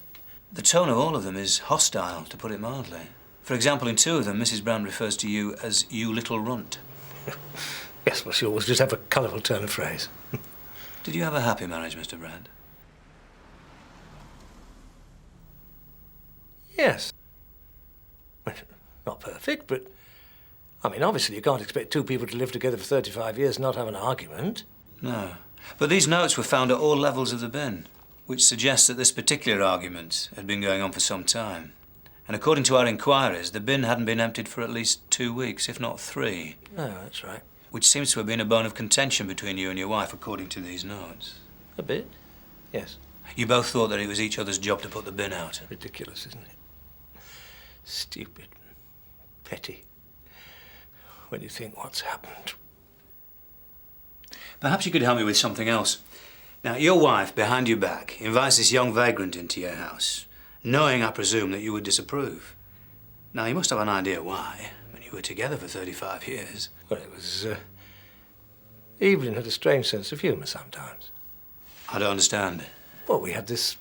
The tone of all of them is hostile, to put it mildly. For example, in 2 of them, Mrs. Brand refers to you as you little runt. Yes, well, she always just have a colourful turn of phrase. Did you have a happy marriage, Mr. Brand? Yes. Well, not perfect, but... I mean, obviously you can't expect 2 people to live together for 35 years and not have an argument. No. But these notes were found at all levels of the bin, which suggests that this particular argument had been going on for some time. And according to our inquiries, the bin hadn't been emptied for at least 2 weeks, if not 3. No, that's right. Which seems to have been a bone of contention between you and your wife, according to these notes. A bit, yes. You both thought that it was each other's job to put the bin out. Ridiculous, isn't it? Stupid. Petty. When you think what's happened. Perhaps you could help me with something else. Now, your wife, behind your back, invites this young vagrant into your house, knowing, I presume, that you would disapprove. Now, you must have an idea why, when you were together for 35 years. Well, it was... Evelyn had a strange sense of humour sometimes. I don't understand. Well, we had this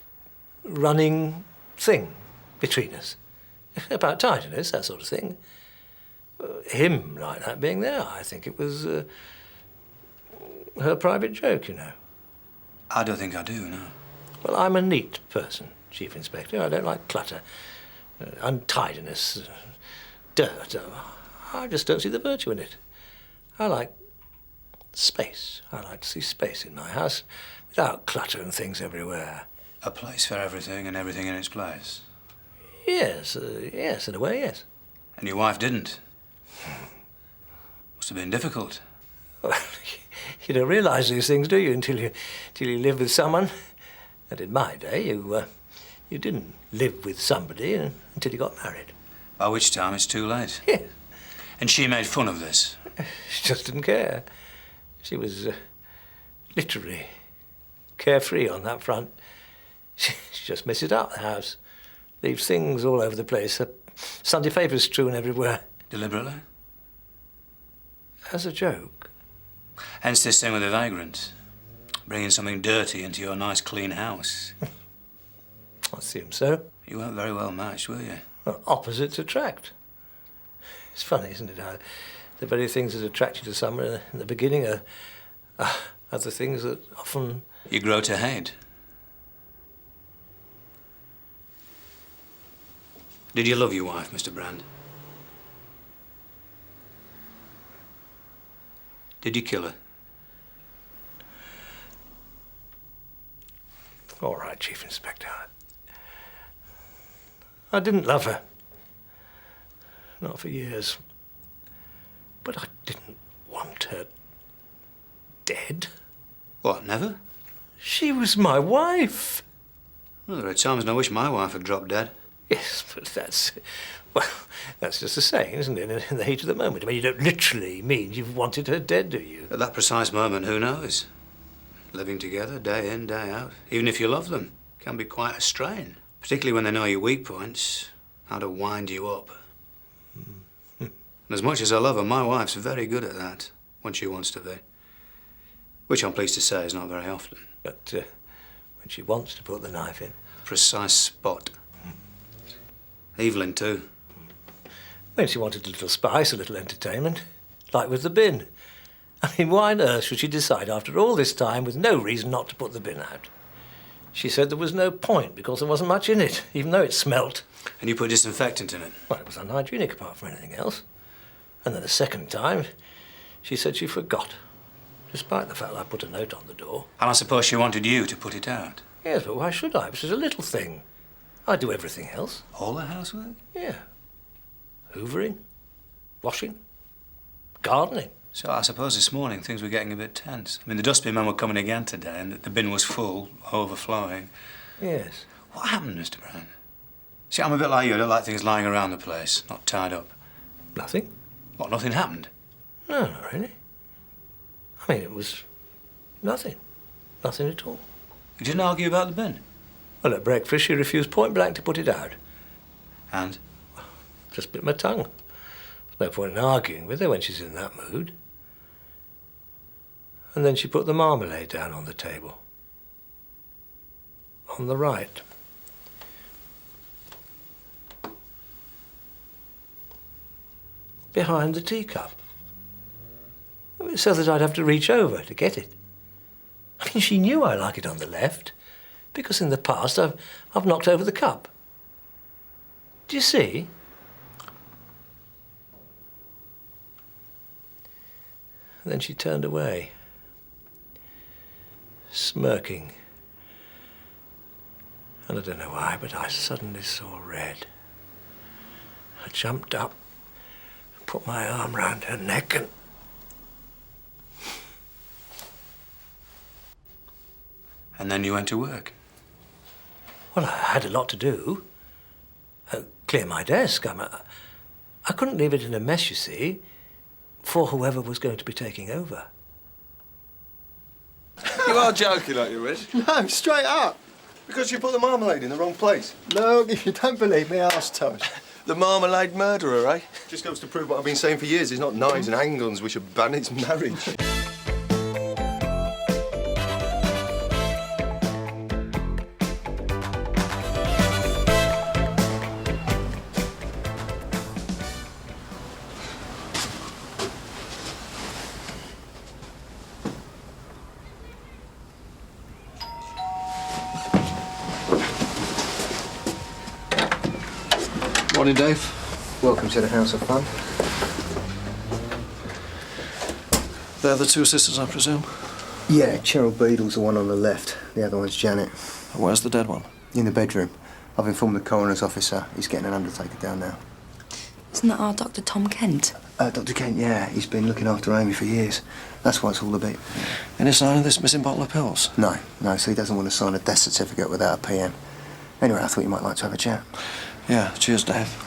running thing between us. About tidiness, that sort of thing. Him like that being there, I think it was her private joke, you know. I don't think I do, no. Well, I'm a neat person, Chief Inspector. I don't like clutter, untidiness, dirt. I just don't see the virtue in it. I like space. I like to see space in my house without clutter and things everywhere. A place for everything and everything in its place. Yes, yes, in a way, yes. And your wife didn't? Must have been difficult. Well, you don't realise these things, do you, until you live with someone? And in my day, you didn't live with somebody until you got married. By which time it's too late. Yes. And she made fun of this? She just didn't care. She was literally carefree on that front. She just messes up the house. Leaves things all over the place. Sunday papers strewn everywhere. Deliberately? As a joke. Hence this thing with the vagrant. Bringing something dirty into your nice, clean house. I assume so. You weren't very well matched, were you? Well, opposites attract. It's funny, isn't it, how the very things that attract you to someone in the beginning are the things that often... You grow to hate. Did you love your wife, Mr. Brand? Did you kill her? All right, Chief Inspector. I didn't love her. Not for years. But I didn't want her dead. What, never? She was my wife. Well, there are times when I wish my wife had dropped dead. Yes, but that's just a saying, isn't it, in the heat of the moment. I mean, you don't literally mean you've wanted her dead, do you? At that precise moment, who knows? Living together, day in, day out, even if you love them, can be quite a strain. Particularly when they know your weak points, how to wind you up. And as much as I love her, my wife's very good at that, when she wants to be. Which I'm pleased to say is not very often. But when she wants to put the knife in? Precise spot. Evelyn, too. When she wanted a little spice, a little entertainment, like with the bin. I mean, why on earth should she decide after all this time with no reason not to put the bin out? She said there was no point because there wasn't much in it, even though it smelt. And you put disinfectant in it? Well, it was unhygienic apart from anything else. And then the second time, she said she forgot, despite the fact that I put a note on the door. And I suppose she wanted you to put it out? Yes, but why should I? This is a little thing. I do everything else. All the housework? Yeah. Hoovering, washing, gardening. So I suppose this morning things were getting a bit tense. I mean, the dustbin men were coming again today, and the bin was full, overflowing. Yes. What happened, Mr. Brown? See, I'm a bit like you. I don't like things lying around the place, not tied up. Nothing. What, nothing happened? No, not really. I mean, it was nothing. Nothing at all. You didn't argue about the bin? Well, at breakfast, she refused point blank to put it out. And? Just bit my tongue. There's no point in arguing with her when she's in that mood. And then she put the marmalade down on the table. On the right. Behind the teacup. I mean, so that I'd have to reach over to get it. I mean, she knew I like it on the left, because in the past I've knocked over the cup. Do you see? And then she turned away, smirking. And I don't know why, but I suddenly saw red. I jumped up, put my arm round her neck and... And then you went to work? Well, I had a lot to do. Clear my desk. I couldn't leave it in a mess, you see, for whoever was going to be taking over. You are joking, aren't you, Rich? No, straight up. Because you put the marmalade in the wrong place. Look, if you don't believe me, ask Tosh. The marmalade murderer, eh? Just goes to prove what I've been saying for years. It's not knives and handguns we should ban, it's marriage. Morning, Dave. Welcome to the House of Fun. They're the two sisters, I presume? Yeah, Cheryl Beadle's the one on the left. The other one's Janet. Where's the dead one? In the bedroom. I've informed the coroner's officer. He's getting an undertaker down now. Isn't that our Dr. Tom Kent? Dr. Kent, yeah. He's been looking after Amy for years. That's why it's all a bit... Any sign of this missing bottle of pills? No, so he doesn't want to sign a death certificate without a PM. Anyway, I thought you might like to have a chat. Yeah, cheers, Dave.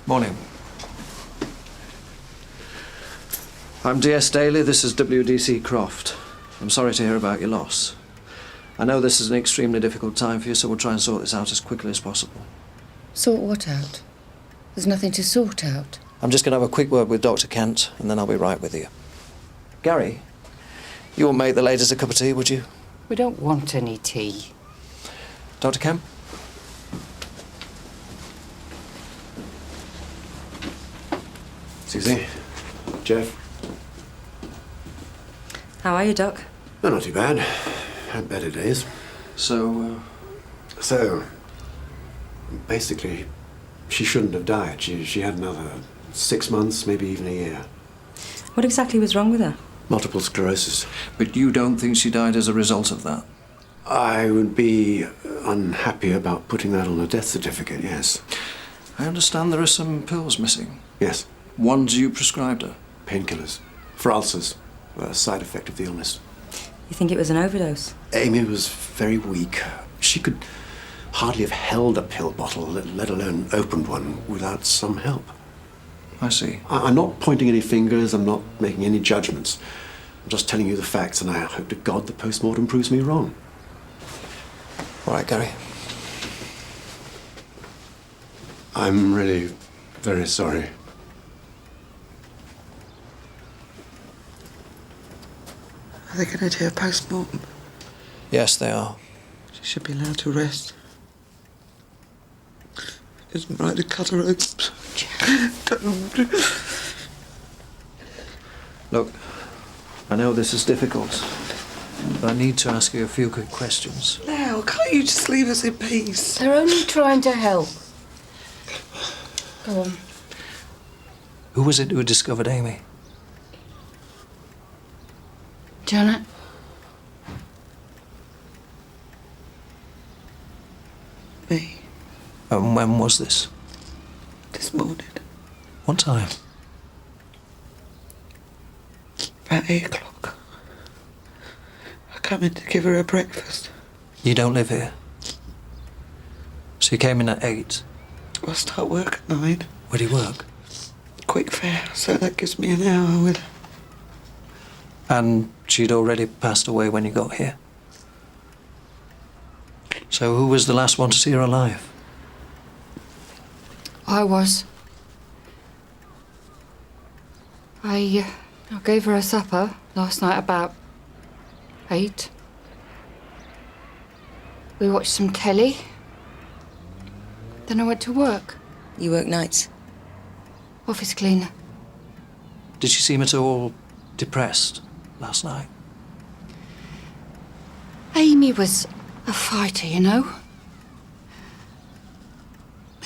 Morning. I'm DS Daly, this is WDC Croft. I'm sorry to hear about your loss. I know this is an extremely difficult time for you, so we'll try and sort this out as quickly as possible. Sort what out? There's nothing to sort out. I'm just going to have a quick word with Dr. Kent, and then I'll be right with you. Gary, you wouldn't make the ladies a cup of tea, would you? We don't want any tea. Dr. Kemp? Susie, Jeff. How are you, Doc? Oh, not too bad. Had better days. So, basically, she shouldn't have died. She had another 6 months, maybe even a year. What exactly was wrong with her? Multiple sclerosis. But you don't think she died as a result of that? I would be unhappy about putting that on a death certificate, yes. I understand there are some pills missing. Yes. Ones you prescribed her? Painkillers. For ulcers. A side effect of the illness. You think it was an overdose? Amy was very weak. She could hardly have held a pill bottle, let alone opened one, without some help. I see. I'm not pointing any fingers, I'm not making any judgments. I'm just telling you the facts, and I hope to God the post-mortem proves me wrong. All right, Gary. I'm really very sorry. Are they going to do a post-mortem? Yes, they are. She should be allowed to rest. It isn't right to cut her open. Look, I know this is difficult, But I need to ask you a few quick questions. Now, can't you just leave us in peace? They're only trying to help. Go on. Who was it who discovered Amy? Janet? Me. And when was this? This morning. What time? About 8 o'clock. I come in to give her a breakfast. You don't live here? So you came in at 8? I start work at 9. Where do you work? Quick fare, so that gives me an hour with... And she'd already passed away when you got here? So who was the last one to see her alive? I was. I gave her a supper last night about 8. We watched some telly. Then I went to work. You work nights? Office cleaner. Did she seem at all depressed last night? Amy was a fighter, you know.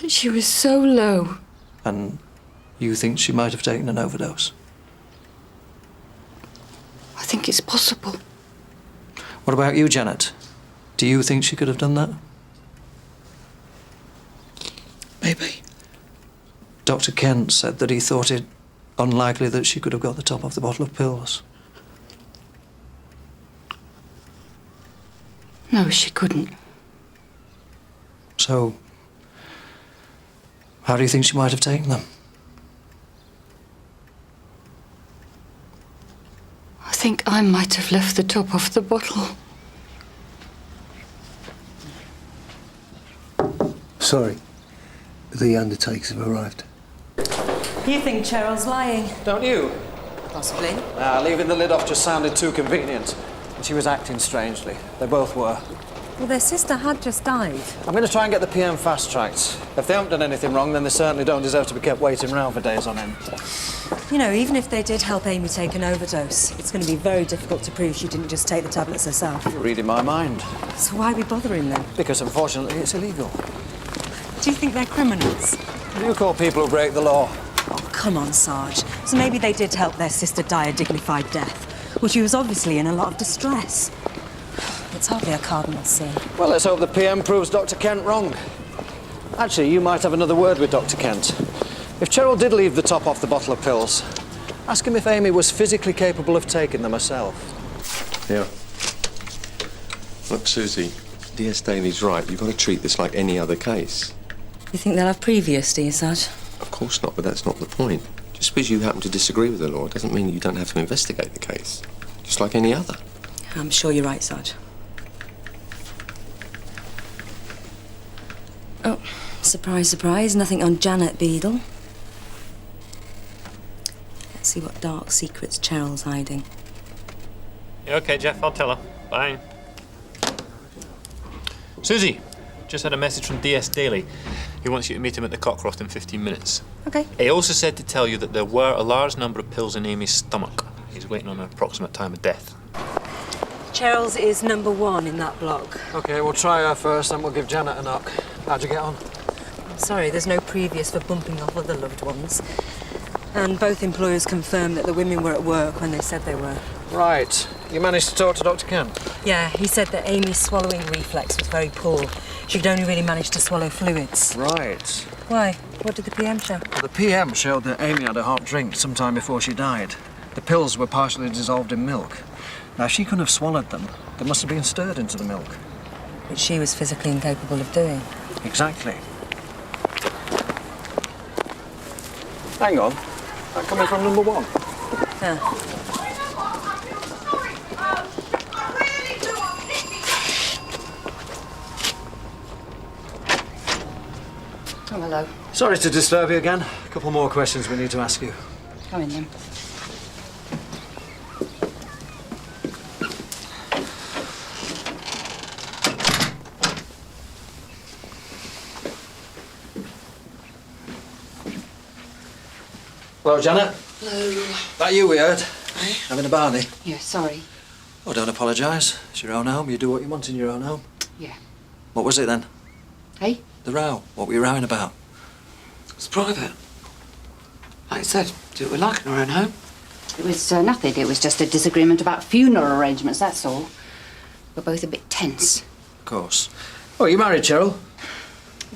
But she was so low. And you think she might have taken an overdose? I think it's possible. What about you, Janet? Do you think she could have done that? Maybe. Dr. Kent said that he thought it unlikely that she could have got the top off the bottle of pills. No, she couldn't. So, how do you think she might have taken them? I think I might have left the top off the bottle. Sorry. The undertakers have arrived. You think Cheryl's lying? Don't you? Possibly. Leaving the lid off just sounded too convenient. She was acting strangely. They both were. Well, their sister had just died. I'm going to try and get the PM fast-tracked. If they haven't done anything wrong, then they certainly don't deserve to be kept waiting around for days on end. You know, even if they did help Amy take an overdose, it's going to be very difficult to prove she didn't just take the tablets herself. You're reading my mind. So why are we bothering them? Because, unfortunately, it's illegal. Do you think they're criminals? You call people who break the law. Oh, come on, Sarge. So maybe they did help their sister die a dignified death. Well, she was obviously in a lot of distress. It's hardly a cardinal sin. Well, let's hope the PM proves Dr. Kent wrong. Actually, you might have another word with Dr. Kent. If Cheryl did leave the top off the bottle of pills, ask him if Amy was physically capable of taking them herself. Yeah. Look, Susie, DS Daly's right. You've got to treat this like any other case. You think they'll have previous, do you, Sarge? Of course not, but that's not the point. Just because you happen to disagree with the law doesn't mean you don't have to investigate the case. Just like any other. I'm sure you're right, Sarge. Oh, surprise, surprise. Nothing on Janet Beadle. Let's see what dark secrets Cheryl's hiding. Yeah, OK, Jeff, I'll tell her. Bye. Susie, just had a message from DS Daly. He wants you to meet him at the Cockcroft in 15 minutes. OK. He also said to tell you that there were a large number of pills in Amy's stomach. He's waiting on an approximate time of death. Cheryl's is number 1 in that block. OK, we'll try her first, then we'll give Janet a knock. How'd you get on? I'm sorry, there's no previous for bumping off other loved ones. And both employers confirmed that the women were at work when they said they were. Right. You managed to talk to Dr. Kent? Yeah, he said that Amy's swallowing reflex was very poor. She could only really manage to swallow fluids. Right. Why? What did the PM show? Well, the PM showed that Amy had a hot drink sometime before she died. The pills were partially dissolved in milk. Now, if she couldn't have swallowed them, they must have been stirred into the milk. Which she was physically incapable of doing. Exactly. Hang on. That coming from number 1? Yeah. Oh, hello. Sorry to disturb you again. A couple more questions we need to ask you. Come in, then. Hello, Janet. Hello. That you we heard? Having a barney? Yeah, sorry. Oh, don't apologise. It's your own home. You do what you want in your own home. Yeah. What was it then? Hey? The row. What were you rowing about? It's private. Like I said, do what we like in our own home. It was nothing. It was just a disagreement about funeral arrangements, that's all. We're both a bit tense. Of course. Oh, you married, Cheryl?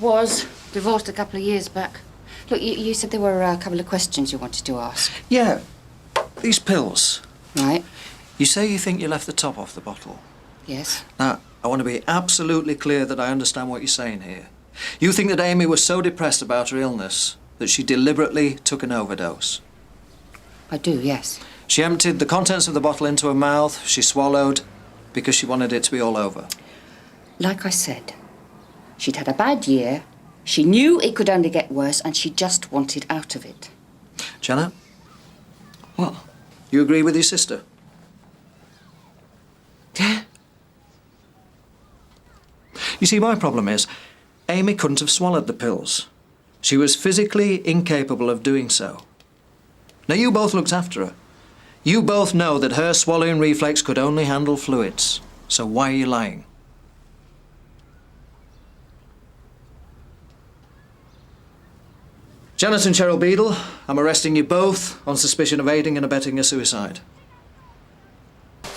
Was. Divorced a couple of years back. Look, you said there were a couple of questions you wanted to ask. Yeah. These pills. Right. You say you think you left the top off the bottle. Yes. Now, I want to be absolutely clear that I understand what you're saying here. You think that Amy was so depressed about her illness that she deliberately took an overdose? I do, yes. She emptied the contents of the bottle into her mouth, she swallowed, because she wanted it to be all over. Like I said, she'd had a bad year, she knew it could only get worse, and she just wanted out of it. Janet? What? You agree with your sister? Yeah. You see, my problem is, Amy couldn't have swallowed the pills. She was physically incapable of doing so. Now, you both looked after her. You both know that her swallowing reflex could only handle fluids. So why are you lying? Janet and Cheryl Beadle, I'm arresting you both on suspicion of aiding and abetting a suicide.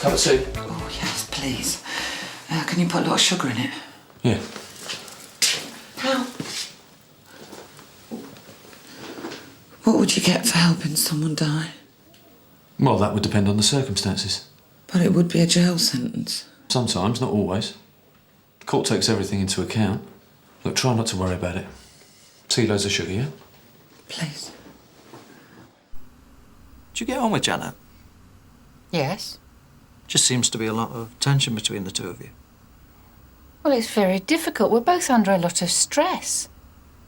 Have a soup. Oh, yes, please. Can you put a lot of sugar in it? Yeah. How? What would you get for helping someone die? Well, that would depend on the circumstances. But it would be a jail sentence. Sometimes, not always. The court takes everything into account. Look, try not to worry about it. 2 loads of sugar, yeah? Please. Did you get on with Janet? Yes. Just seems to be a lot of tension between the two of you. Well, it's very difficult. We're both under a lot of stress.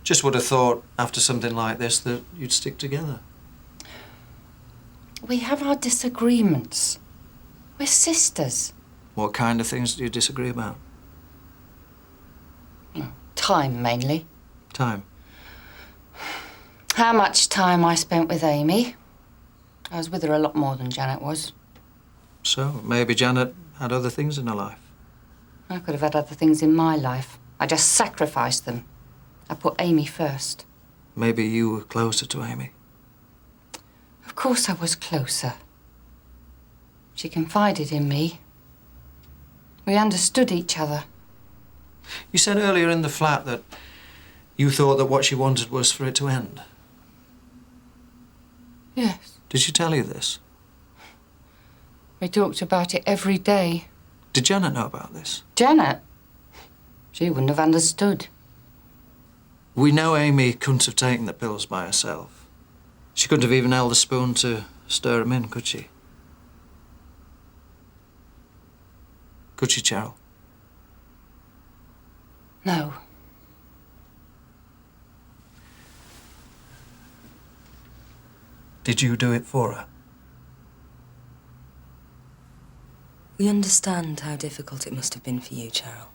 Just would have thought, after something like this, that you'd stick together. We have our disagreements. We're sisters. What kind of things do you disagree about? Time, mainly. Time. How much time I spent with Amy. I was with her a lot more than Janet was. So, maybe Janet had other things in her life. I could have had other things in my life. I just sacrificed them. I put Amy first. Maybe you were closer to Amy. Of course I was closer. She confided in me. We understood each other. You said earlier in the flat that you thought that what she wanted was for it to end. Yes. Did she tell you this? We talked about it every day. Did Janet know about this? Janet? She wouldn't have understood. We know Amy couldn't have taken the pills by herself. She couldn't have even held a spoon to stir them in, could she? Could she, Cheryl? No. Did you do it for her? We understand how difficult it must have been for you, Cheryl.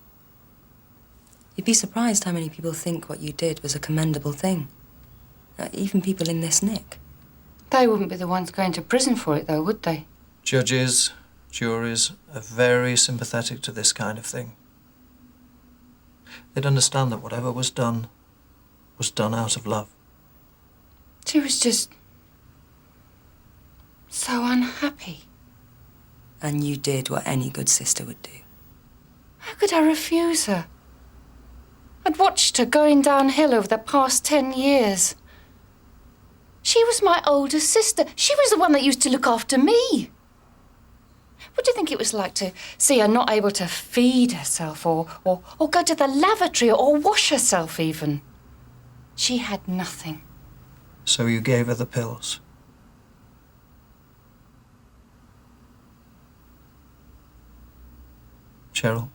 You'd be surprised how many people think what you did was a commendable thing. Even people in this nick. They wouldn't be the ones going to prison for it, though, would they? Judges, juries are very sympathetic to this kind of thing. They'd understand that whatever was done out of love. She was just so unhappy. And you did what any good sister would do. How could I refuse her? I'd watched her going downhill over the past 10 years. She was my older sister. She was the one that used to look after me. What do you think it was like to see her not able to feed herself or go to the lavatory or wash herself even? She had nothing. So you gave her the pills? Cheryl?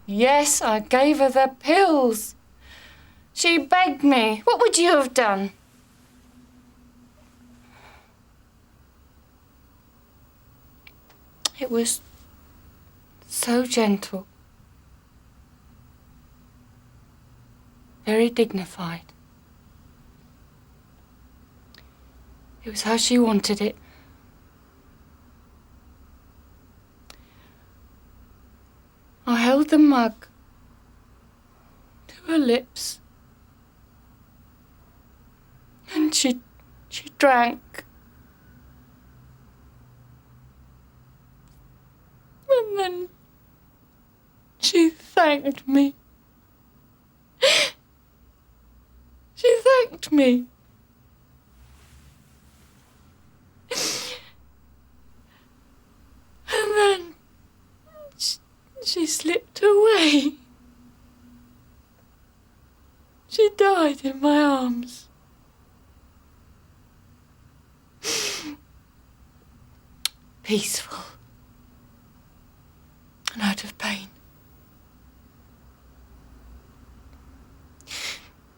Yes, I gave her the pills. She begged me. What would you have done? It was so gentle. Very dignified. It was how she wanted it. held the mug to her lips. And she drank. And then she thanked me. She thanked me. And then she slipped away. She died in my arms. Peaceful and out of pain.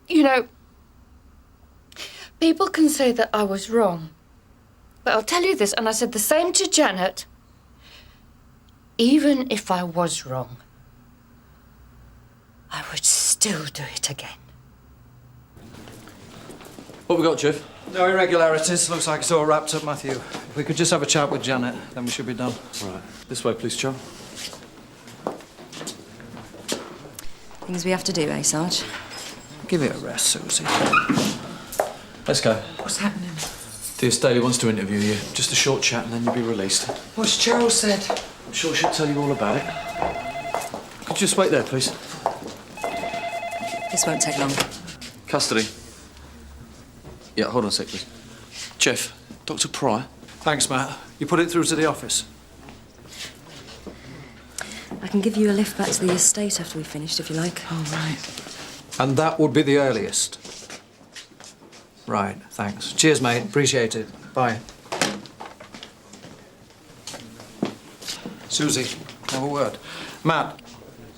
You know, people can say that I was wrong, but I'll tell you this, and I said the same to Janet. Even if I was wrong, I would still do it again. What we got, Jeff? No irregularities. Looks like it's all wrapped up, Matthew. If we could just have a chat with Janet, then we should be done. Right. This way, please, Charles. Things we have to do, eh, Sarge? Give it a rest, Susie. Let's go. What's happening? Dear Staley wants to interview you. Just a short chat and then you'll be released. What's Cheryl said? I'm sure she'll tell you all about it. Could you just wait there, please? This won't take long. Custody. Yeah, hold on a sec, please. Jeff, Dr. Pryor. Thanks, Matt. You put it through to the office. I can give you a lift back to the estate after we've finished, if you like. Oh, right. And that would be the earliest. Right, thanks. Cheers, mate. Appreciate it. Bye. Susie, have a word. Matt,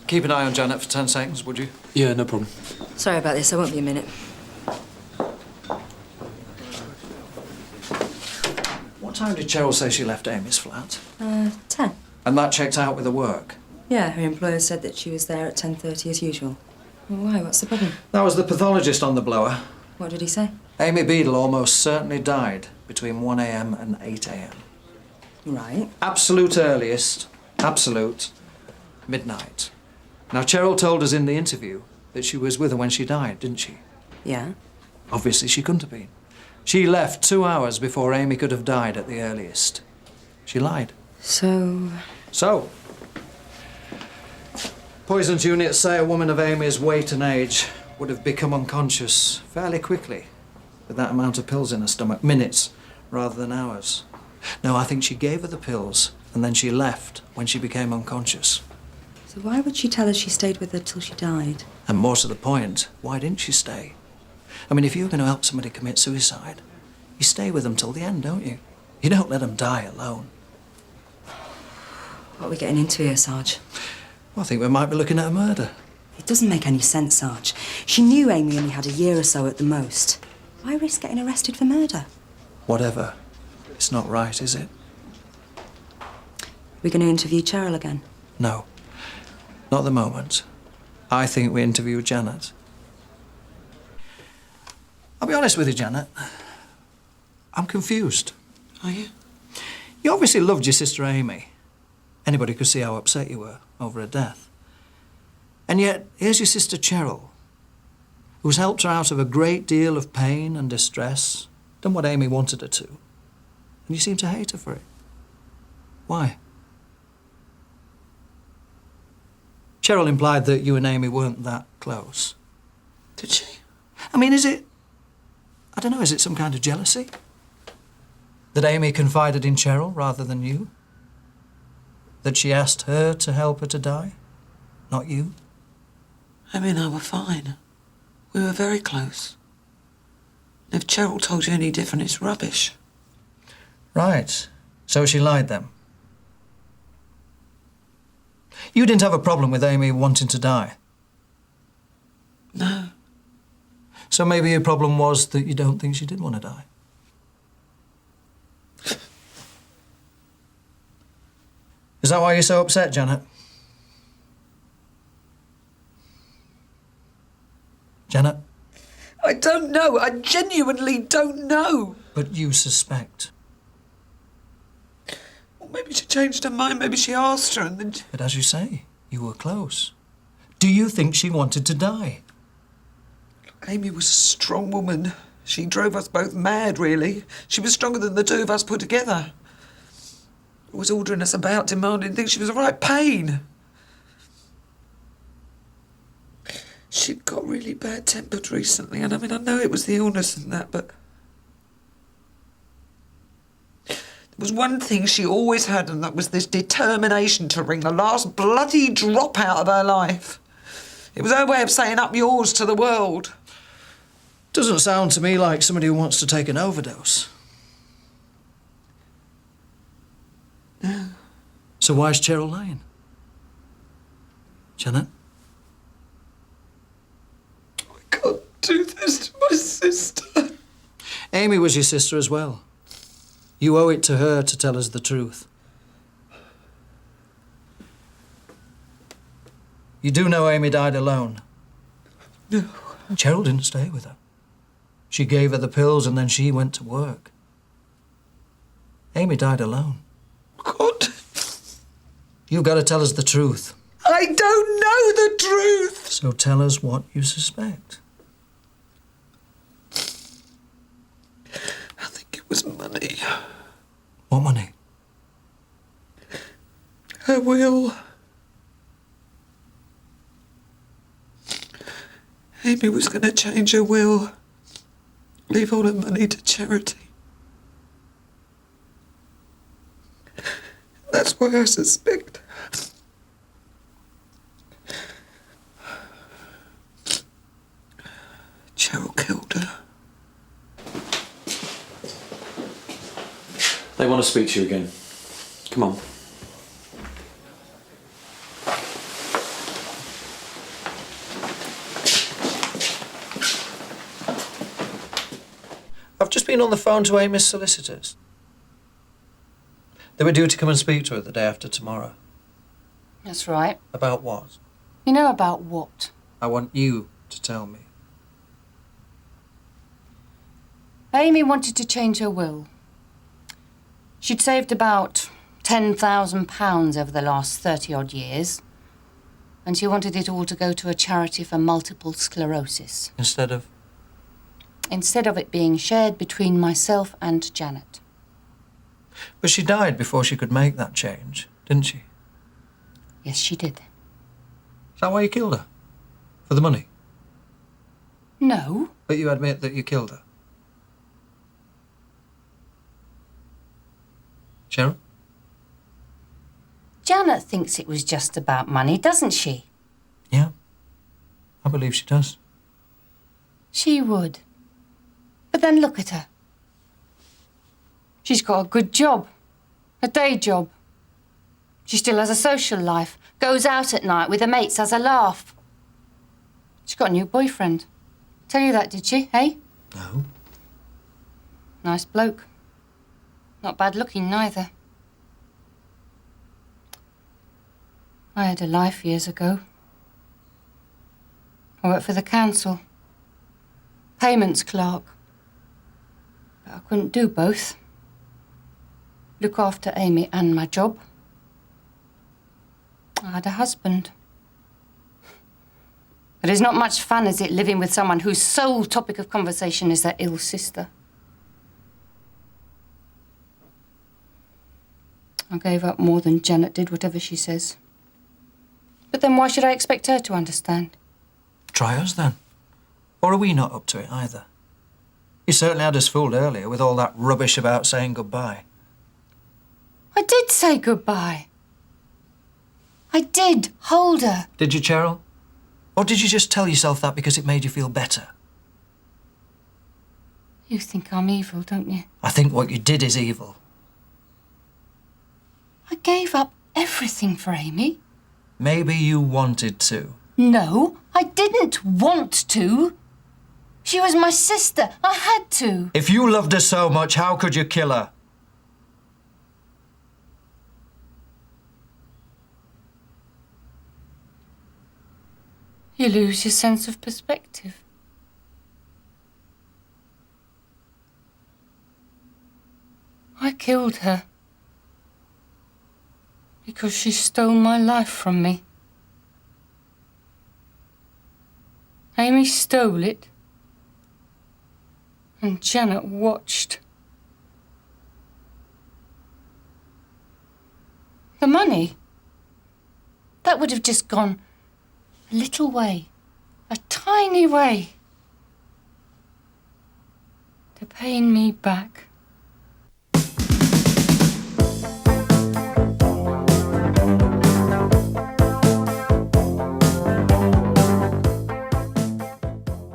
keep an eye on Janet for 10 seconds, would you? Yeah, no problem. Sorry about this, I won't be a minute. What time did Cheryl say she left Amy's flat? 10. And that checked out with her work? Yeah, her employer said that she was there at 10:30 as usual. Well, why? What's the problem? That was the pathologist on the blower. What did he say? Amy Beadle almost certainly died between 1 a.m. and 8 a.m. Right. Absolute earliest, absolute, midnight. Now, Cheryl told us in the interview that she was with her when she died, didn't she? Yeah. Obviously, she couldn't have been. She left 2 hours before Amy could have died at the earliest. She lied. So, poisons units say a woman of Amy's weight and age would have become unconscious fairly quickly with that amount of pills in her stomach. Minutes rather than hours. No, I think she gave her the pills and then she left when she became unconscious. So why would she tell us she stayed with her till she died? And more to the point, why didn't she stay? I mean, if you're going to help somebody commit suicide, you stay with them till the end, don't you? You don't let them die alone. What are we getting into here, Sarge? Well, I think we might be looking at a murder. It doesn't make any sense, Sarge. She knew Amy only had a year or so at the most. Why risk getting arrested for murder? Whatever. It's not right, is it? We're going to interview Cheryl again? No. Not at the moment. I think we interview Janet. I'll be honest with you, Janet. I'm confused. Are you? You obviously loved your sister Amy. Anybody could see how upset you were over her death. And yet, here's your sister Cheryl, who's helped her out of a great deal of pain and distress, done what Amy wanted her to, and you seem to hate her for it. Why? Cheryl implied that you and Amy weren't that close. Did she? I mean, is it some kind of jealousy? That Amy confided in Cheryl rather than you? That she asked her to help her to die, not you? Amy and I were fine. We were very close. If Cheryl told you any different, it's rubbish. Right. So she lied then. You didn't have a problem with Amy wanting to die? No. So maybe your problem was that you don't think she did want to die? Is that why you're so upset, Janet? Janet? I don't know. I genuinely don't know. But you suspect. Well, maybe she changed her mind. Maybe she asked her and then... But as you say, You were close. Do you think she wanted to die? Amy was a strong woman. She drove us both mad, really. She was stronger than the two of us put together. Was ordering us about, demanding things. She was a right pain. She'd got really bad-tempered recently, and I mean, I know it was the illness and that, but... There was one thing she always had, and that was this determination to wring the last bloody drop out of her life. It was her way of saying up yours to the world. Doesn't sound to me like somebody who wants to take an overdose. No. So why's Cheryl lying? Janet? I can't do this to my sister. Amy was your sister as well. You owe it to her to tell us the truth. You do know Amy died alone? No. Cheryl didn't stay with her. She gave her the pills and then she went to work. Amy died alone. God. You've got to tell us the truth. I don't know the truth. So tell us what you suspect. I think it was money. What money? Her will. Amy was going to change her will. Leave all her money to charity. That's why I suspect. Cheryl killed her. They want to speak to you again. Come on. I've just been on the phone to Amy's solicitors. They were due to come and speak to her the day after tomorrow. That's right. About what? You know about what? I want you to tell me. Amy wanted to change her will. She'd saved about £10,000 over the last 30-odd years, and she wanted it all to go to a charity for multiple sclerosis. Instead of? Instead of it being shared between myself and Janet. But she died before she could make that change, didn't she? Yes, she did. Is that why you killed her? For the money? No. But you admit that you killed her? Cheryl? Janet thinks it was just about money, doesn't she? Yeah. I believe she does. She would. But then look at her. She's got a good job, a day job. She still has a social life, goes out at night with her mates, has a laugh. She's got a new boyfriend. Tell you that, did she, eh? No. Nice bloke. Not bad looking, neither. I had a life years ago. I worked for the council. Payments clerk. But I couldn't do both. Look after Amy and my job. I had a husband. But it's not much fun, is it, living with someone whose sole topic of conversation is their ill sister? I gave up more than Janet did, whatever she says. But then why should I expect her to understand? Try us, then. Or are we not up to it, either? You certainly had us fooled earlier with all that rubbish about saying goodbye. I did say goodbye. I did hold her. Did you, Cheryl? Or did you just tell yourself that because it made you feel better? You think I'm evil, don't you? I think what you did is evil. I gave up everything for Amy. Maybe you wanted to. No, I didn't want to. She was my sister. I had to. If you loved her so much, how could you kill her? You lose your sense of perspective. I killed her because she stole my life from me. Amy stole it. And Janet watched. The money, that would have just gone a little way, a tiny way, to paying me back.